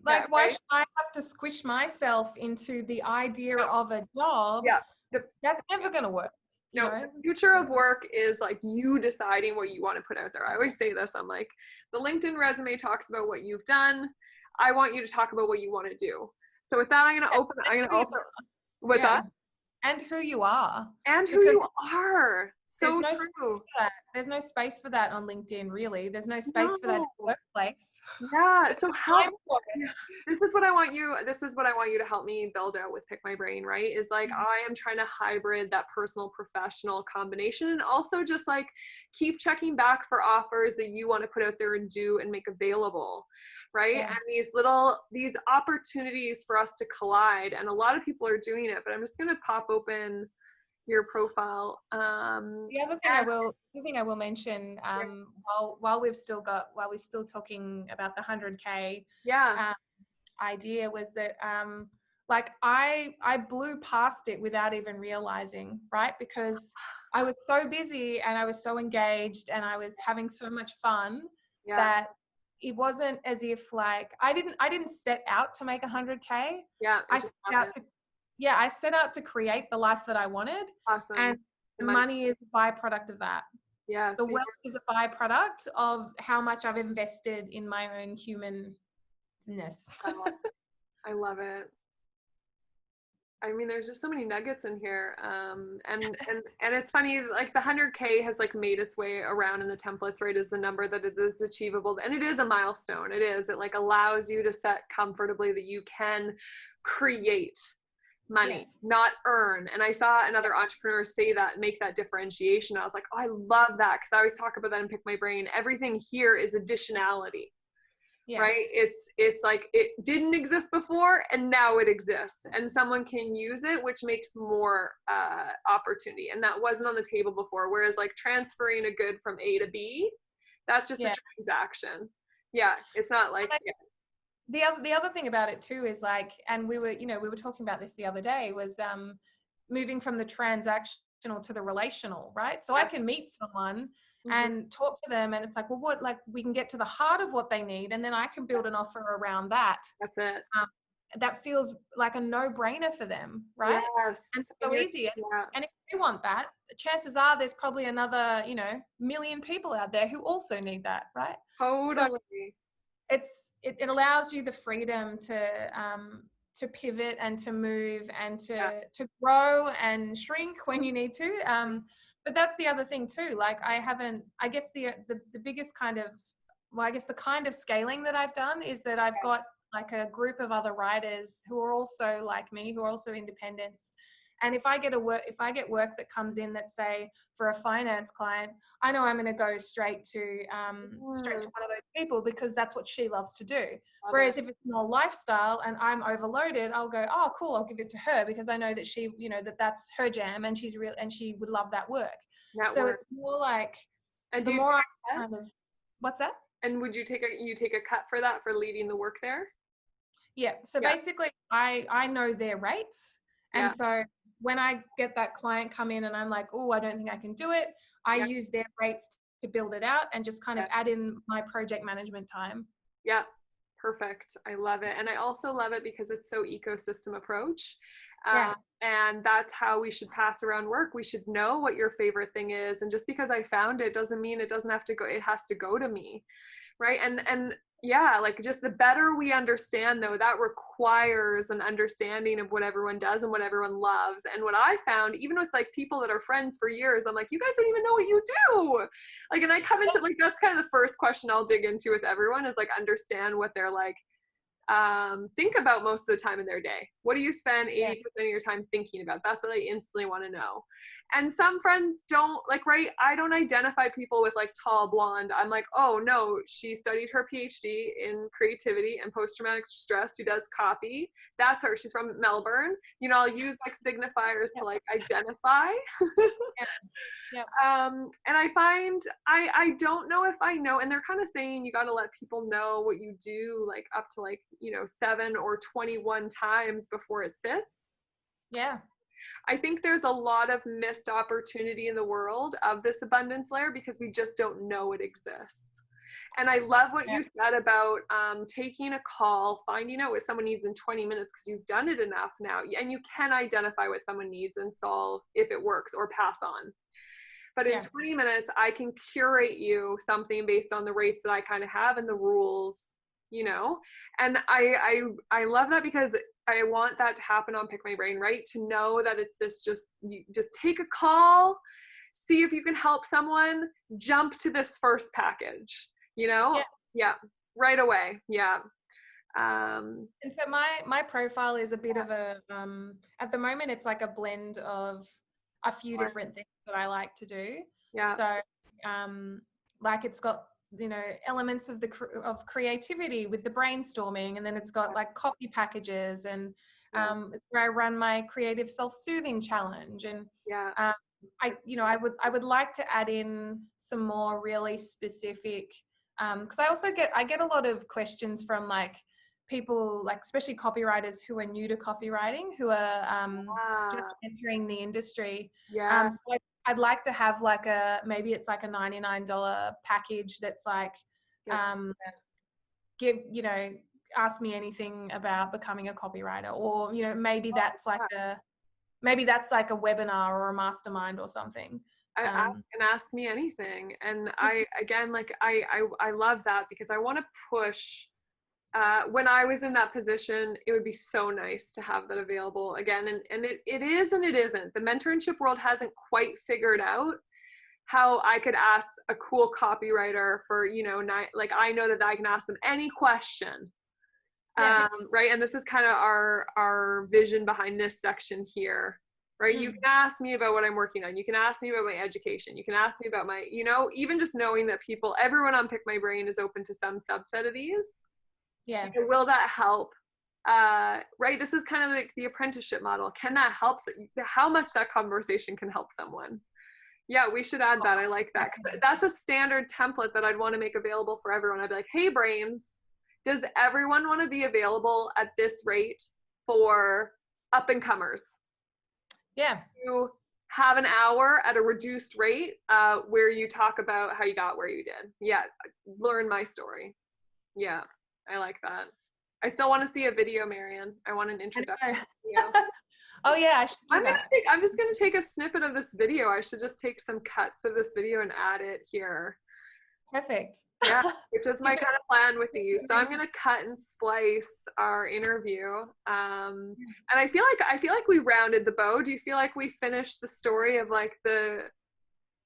Like, why Right. should I have to squish myself into the idea No, of a job yeah. The that's never going to work, No, the future of work is like you deciding what you want to put out there. I always say this. I'm like, the LinkedIn resume talks about what you've done. I want you to talk about what you want to do. So with that, I'm going to also, what's Yeah, that? and who you are, And who because you are. there's So no space true. for that. There's no space for that on LinkedIn, really. There's no space for that in No. the workplace. Yeah. There's So no time help. for Yeah. it. This is what I want you to help me build out with Pick My Brain, right? Is like, I am trying to hybrid that personal professional combination, and also just like keep checking back for offers that you want to put out there and do and make available, right? Yeah. And these opportunities for us to collide, and a lot of people are doing it, but I'm just going to pop open your profile. The other thing I will mention, while we're still talking about the 100K Yeah. um, idea, was that like I blew past it without even realizing, right? Because I was so busy and I was so engaged and I was having so much fun Yeah. that it wasn't as if like I didn't set out to make 100K. Yeah. I It just set out happened. to Yeah, I set out to create the life that I wanted, and Awesome. The the money. money is a byproduct of that. Yeah. The So wealth is a byproduct of how much I've invested in my own humanness. I love it. I mean, there's just so many nuggets in here, and it's funny. Like the 100K has like made its way around in the templates, right? Is the number that it is achievable, and it is a milestone. It is. It like allows you to set comfortably that you can create money, Yes. not earn. And I saw another entrepreneur say that, make that differentiation. I was like, oh, I love that, because I always talk about that and Pick My Brain. Everything here is additionality, Yes. right? It's like it didn't exist before and now it exists, and someone can use it, which makes more opportunity, and that wasn't on the table before. Whereas like transferring a good from A to B, that's just a Yeah. transaction. Yeah, it's not like, yeah. The other thing about it too is like, and we were talking about this the other day, was moving from the transactional to the relational, right? So I Yeah. can meet someone Mm-hmm. and talk to them, and it's like, well, what, like, we can get to the heart of what they need, and then I can build an offer around that. That's it. Um, that feels like a no-brainer for them, right? Yes. And And so you're, easy. yeah, And if they want that, chances are there's probably another, million people out there who also need that, right? So totally. it allows you the freedom to pivot and to move and Yeah. to grow and shrink when you need to. But that's the other thing too. Like I guess the biggest kind of, well, I guess the kind of scaling that I've done is that I've got like a group of other writers who are also like me, who are also independents. And if I get work that comes in that, say, for a finance client, I know I'm going to go straight to one of those people because that's what she loves to do. Love Whereas it. if it's more lifestyle and I'm overloaded, I'll go, oh, cool, I'll give it to her because I know that she, that's her jam and she's real and she would love that work. So Network. it's more like And the do you more take I a cut? kind of, what's that? And would you take a cut for that, for leading the work there? Yeah. So Yeah. basically I know their rates. And Yeah. so when I get that client come in and I'm like, oh, I don't think I can do it, I Yeah. use their rates to build it out and just kind of Yeah. add in my project management time. Yeah. Perfect. I love it. And I also love it because it's so ecosystem approach. Yeah. And that's how we should pass around work. We should know what your favorite thing is. And just because I found it doesn't mean it doesn't have to go, it has to go to me. Right. And yeah, like just the better we understand though, that requires an understanding of what everyone does and what everyone loves. And what I found, even with like people that are friends for years, I'm like, you guys don't even know what you do. Like, and I come into like, that's kind of the first question I'll dig into with everyone is like, understand what they're like, think about most of the time in their day. What do you spend 80% of your time thinking about? That's what I instantly want to know. And some friends don't like, right? I don't identify people with like tall blonde. I'm like, oh no, she studied her PhD in creativity and post-traumatic stress. She does copy. That's her. She's from Melbourne. I'll use like signifiers to like identify. Yep. And I find I don't know if I know, and they're kind of saying you got to let people know what you do like up to like 7 or 21 times before it sits. Yeah. I think there's a lot of missed opportunity in the world of this abundance layer because we just don't know it exists. And I love what you said about taking a call, finding out what someone needs in 20 minutes because you've done it enough now, and you can identify what someone needs and solve if it works or pass on. But in 20 minutes, I can curate you something based on the rates that I kind of have and the rules, and I love that because I want that to happen on Pick My Brain, right? To know that it's this you just take a call, see if you can help someone, jump to this first package, Yeah, right away. Yeah. And so my profile is a bit of a at the moment it's like a blend of a few different things that I like to do. Yeah. So like it's got elements of of creativity with the brainstorming, and then it's got like coffee packages, and it's where I run my creative self-soothing challenge, and I would like to add in some more really specific because I get a lot of questions from like people, like especially copywriters who are new to copywriting, who are just entering the industry. So I'd like to have like maybe it's like a $99 package that's like ask me anything about becoming a copywriter, or maybe that's like a webinar or a mastermind or something. Ask me anything. And I love that because I want to push. When I was in that position, it would be so nice to have that available again. And it is and it isn't. The mentorship world hasn't quite figured out how I could ask a cool copywriter for, like I know that I can ask them any question. Right. And this is kind of our vision behind this section here. Right. You can ask me about what I'm working on. You can ask me about my education. You can ask me about my, even just knowing that everyone on Pick My Brain is open to some subset of these. Yeah. Will that help? Right. This is kind of like the apprenticeship model. Can that help? How much that conversation can help someone? Yeah, we should add that. I like that. 'Cause that's a standard template that I'd want to make available for everyone. I'd be like, hey, brains, does everyone want to be available at this rate for up and comers? Yeah. You have an hour at a reduced rate where you talk about how you got where you did. Yeah. Learn my story. Yeah. I like that. I still want to see a video, Marion. I want an introduction video. Oh yeah, I should do that. I'm just gonna take a snippet of this video. I should just take some cuts of this video and add it here. Perfect. Yeah, which is my kind of plan with these. So I'm Amazing. gonna cut and splice our interview. And I feel like we rounded the bow. Do you feel like we finished the story of like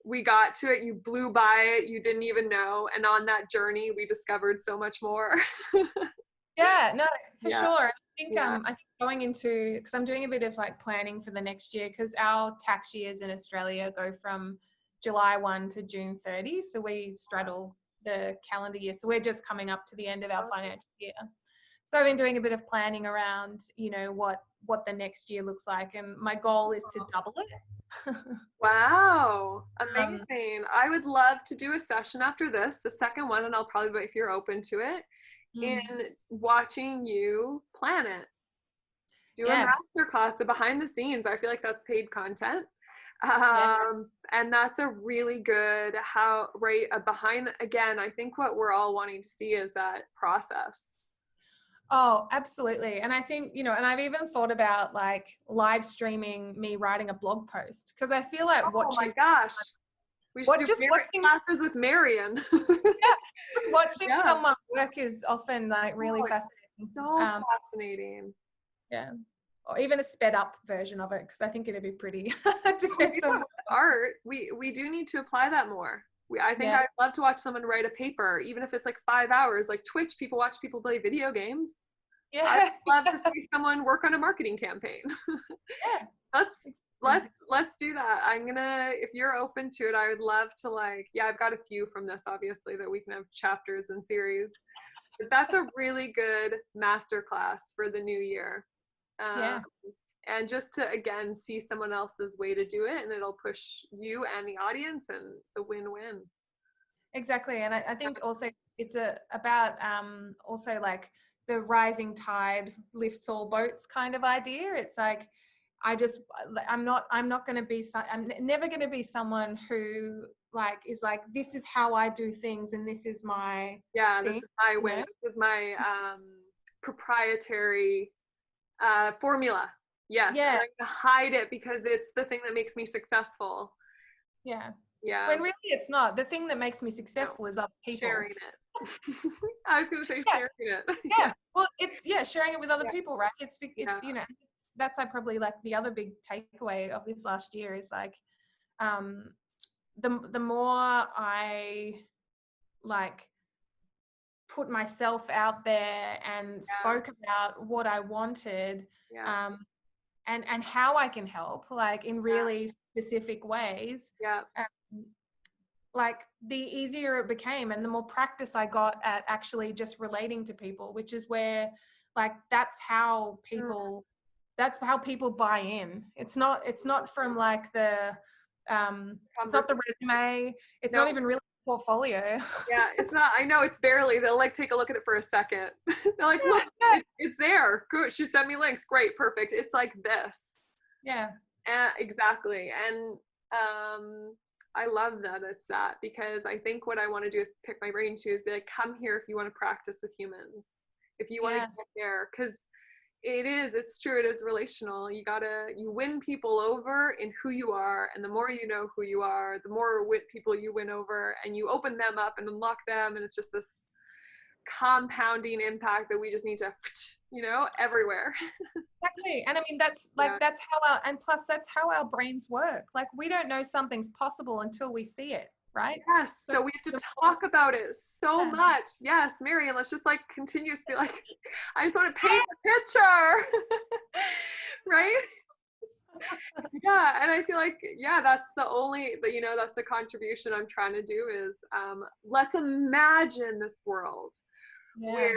we got to it, you blew by it, you didn't even know, and on that journey we discovered so much more. Yeah, no, for Yeah, sure. yeah. I think going into, because I'm doing a bit of like planning for the next year, because our tax years in Australia go from July 1 to June 30. So we straddle the calendar year. So we're just coming up to the end of our financial year. So I've been doing a bit of planning around, what the next year looks like. And my goal is to double it. Wow, um, amazing. I would love to do a session after this, the second one, and I'll probably, if you're open to it, in mm, watching you plan it. Do a yeah, master class, the behind the scenes. I feel like that's paid content. yeah. And that's a really good how, right? Behind, again, I think what we're all wanting to see is that process. Oh, absolutely. And I think, and I've even thought about like live streaming me writing a blog post, because I feel like Oh my gosh. We should do just watching, classes with Marion. yeah, just watching Yeah. someone work is often like really Oh, fascinating. so fascinating. Yeah. Or even a sped up version of it, because I think it'd be pretty. We Depends do on have art. We do need to apply that more. I think yeah. I'd love to watch someone write a paper, even if it's like 5 hours. Like Twitch, people watch people play video games. I'd Yeah. love to see someone work on a marketing campaign. Yeah. let's let's do that. I'm gonna, if you're open to it, I would love to, like, yeah, I've got a few from this obviously that we can have chapters and series. But that's a really good masterclass for the new year. Um, Yeah. and just to again see someone else's way to do it, and it'll push you and the audience, and it's a win-win. Exactly. And I think also it's about also like the rising tide lifts all boats kind of idea. It's like I'm not going to be I'm never going to be someone who like is like, this is how I do things and this is my Yeah, this thing, is my you way, know? this is my proprietary formula. Yes, and Yeah. I'm gonna hide it because it's the thing that makes me successful. Yeah. Yeah, When really it's not. The thing that makes me no, successful is other people. sharing it. I was gonna say Yeah. sharing it. Yeah. Yeah, Well, it's sharing it with other yeah, people, right? yeah, It's that's like probably like the other big takeaway of this last year is like um the more I like put myself out there and yeah, spoke about what I wanted, yeah, um and how I can help, like in really specific ways, yeah. um, like the easier it became and the more practice I got at actually just relating to people, which is where like Mm, that's how people buy in. It's not from like it's not the conversation. resume, it's No, not even really a portfolio. yeah, it's not. I know it's barely. They'll like take a look at it for a second. They're like, look, Yeah, it's there. Good. She sent me links. Great, perfect. It's like this. yeah, Exactly. And I love that it's that, because I think what I want to do is pick my brain too is be like, come here if you want to practice with humans, if you want to yeah, get there, because it's true, it is relational. You win people over in who you are, and the more you know who you are, the more people you win over, and you open them up and unlock them, and it's just this compounding impact that we just need to, everywhere. exactly. And I mean that's Yeah. like that's how our and plus that's how our brains work. Like we don't know something's possible until we see it, right? Yes, So so we have to the talk about it so more, much. Yes, Marion, let's just like continue to be like, I just want to paint the picture. Right? Yeah, and I feel like, yeah, that's the only, that's the contribution I'm trying to do is let's imagine this world yeah, where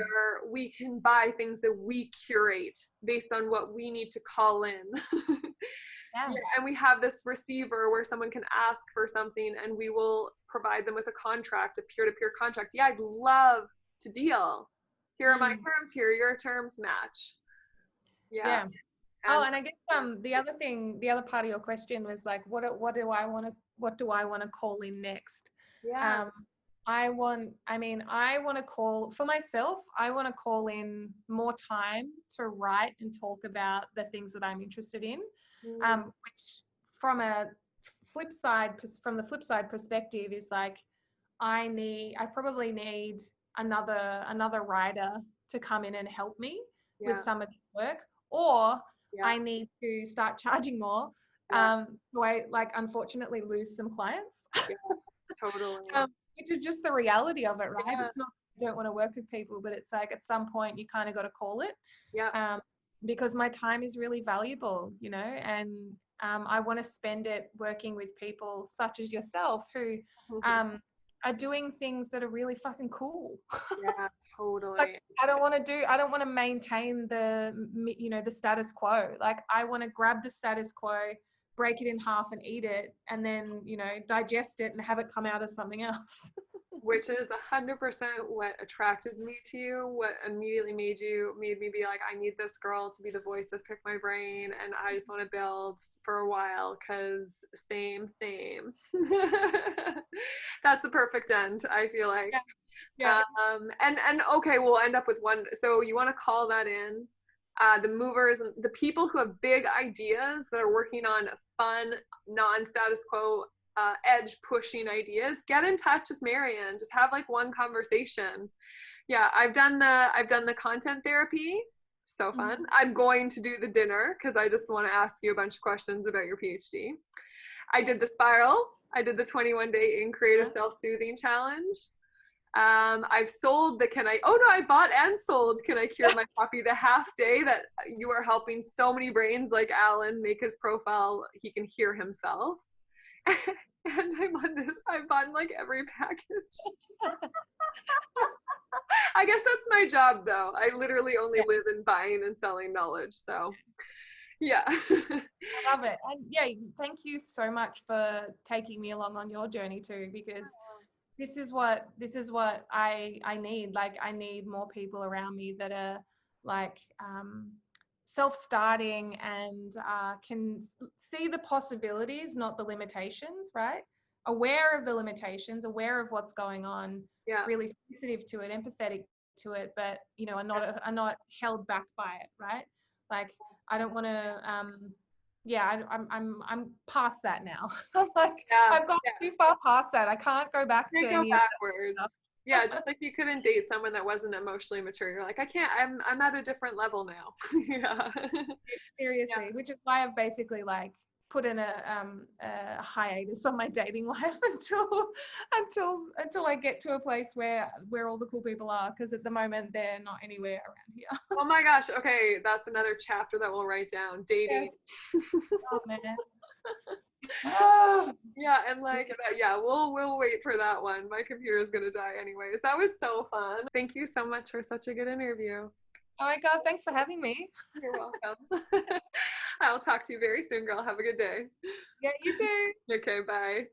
we can buy things that we curate based on what we need to call in. yeah. Yeah, and we have this receiver where someone can ask for something and we will provide them with a contract, a peer-to-peer contract. Yeah, I'd love to deal. Here are my Mm, terms, here are your terms, match. Yeah. yeah. Oh, And and I guess yeah, the other part of your question was like, what do I want to call in next? yeah. Um, I want to call for myself. I want to call in more time to write and talk about the things that I'm interested in, Mm, which from the flip side perspective is like I probably need another writer to come in and help me with Yeah. some of the work, or Yeah. I need to start charging more. Yeah. So I like unfortunately lose some clients, Yeah. Totally. which is just the reality of it, right? Yeah. It's not I don't want to work with people, but it's like at some point you kind of got to call it, Yeah. um, because my time is really valuable, and I want to spend it working with people such as yourself who um, are doing things that are really fucking cool. Yeah. Like Totally. I don't want to maintain the status quo. Like I want to grab the status quo, break it in half and eat it, and then digest it and have it come out as something else. Which is 100% what attracted me to you, what immediately made me be like, I need this girl to be the voice of Pick My Brain, and I just want to build for a while, because same. That's the perfect end, I feel like. Yeah. Yeah. And okay, we'll end up with one. So you want to call that in the movers and the people who have big ideas that are working on fun, non-status quo, edge pushing ideas. Get in touch with Marion. Just have like one conversation. Yeah, I've done the content therapy. So fun. Mhm. I'm going to do the dinner because I just want to ask you a bunch of questions about your PhD. I did the spiral. I did the 21-day in creative self-soothing challenge. I've sold the I bought and sold Can I Cure My Puppy, the half day that you are helping so many brains like Alan make his profile, he can hear himself. And I've bought like every package. I guess that's my job though. I literally only Yeah, live in buying and selling knowledge. So yeah. I love it. And yeah, thank you so much for taking me along on your journey too, because this is what I need. Like I need more people around me that are like self-starting and can see the possibilities, not the limitations, right? Aware of the limitations, aware of what's going on, Yeah. really sensitive to it, empathetic to it, but are not held back by it, right? Like I don't want to yeah, I'm past that now. I'm like Yeah. I've gone Yeah. too far past that. I can't go back to Can't go any of backwards. that Yeah, stuff. just like you couldn't date someone that wasn't emotionally mature. You're like, I can't, I'm at a different level now. Yeah. Yeah. Seriously, which is why I've basically like put in a hiatus on my dating life until I get to a place where all the cool people are, because at the moment they're not anywhere around here. Oh my gosh. Okay, that's another chapter that we'll write down. Dating. Yes. Oh man. Oh, Yeah, and like yeah, we'll wait for that one. My computer is gonna die anyways. That was so fun. Thank you so much for such a good interview. oh my God, thanks for having me. You're welcome. I'll talk to you very soon, girl. Have a good day. Yeah, you too. Okay, bye.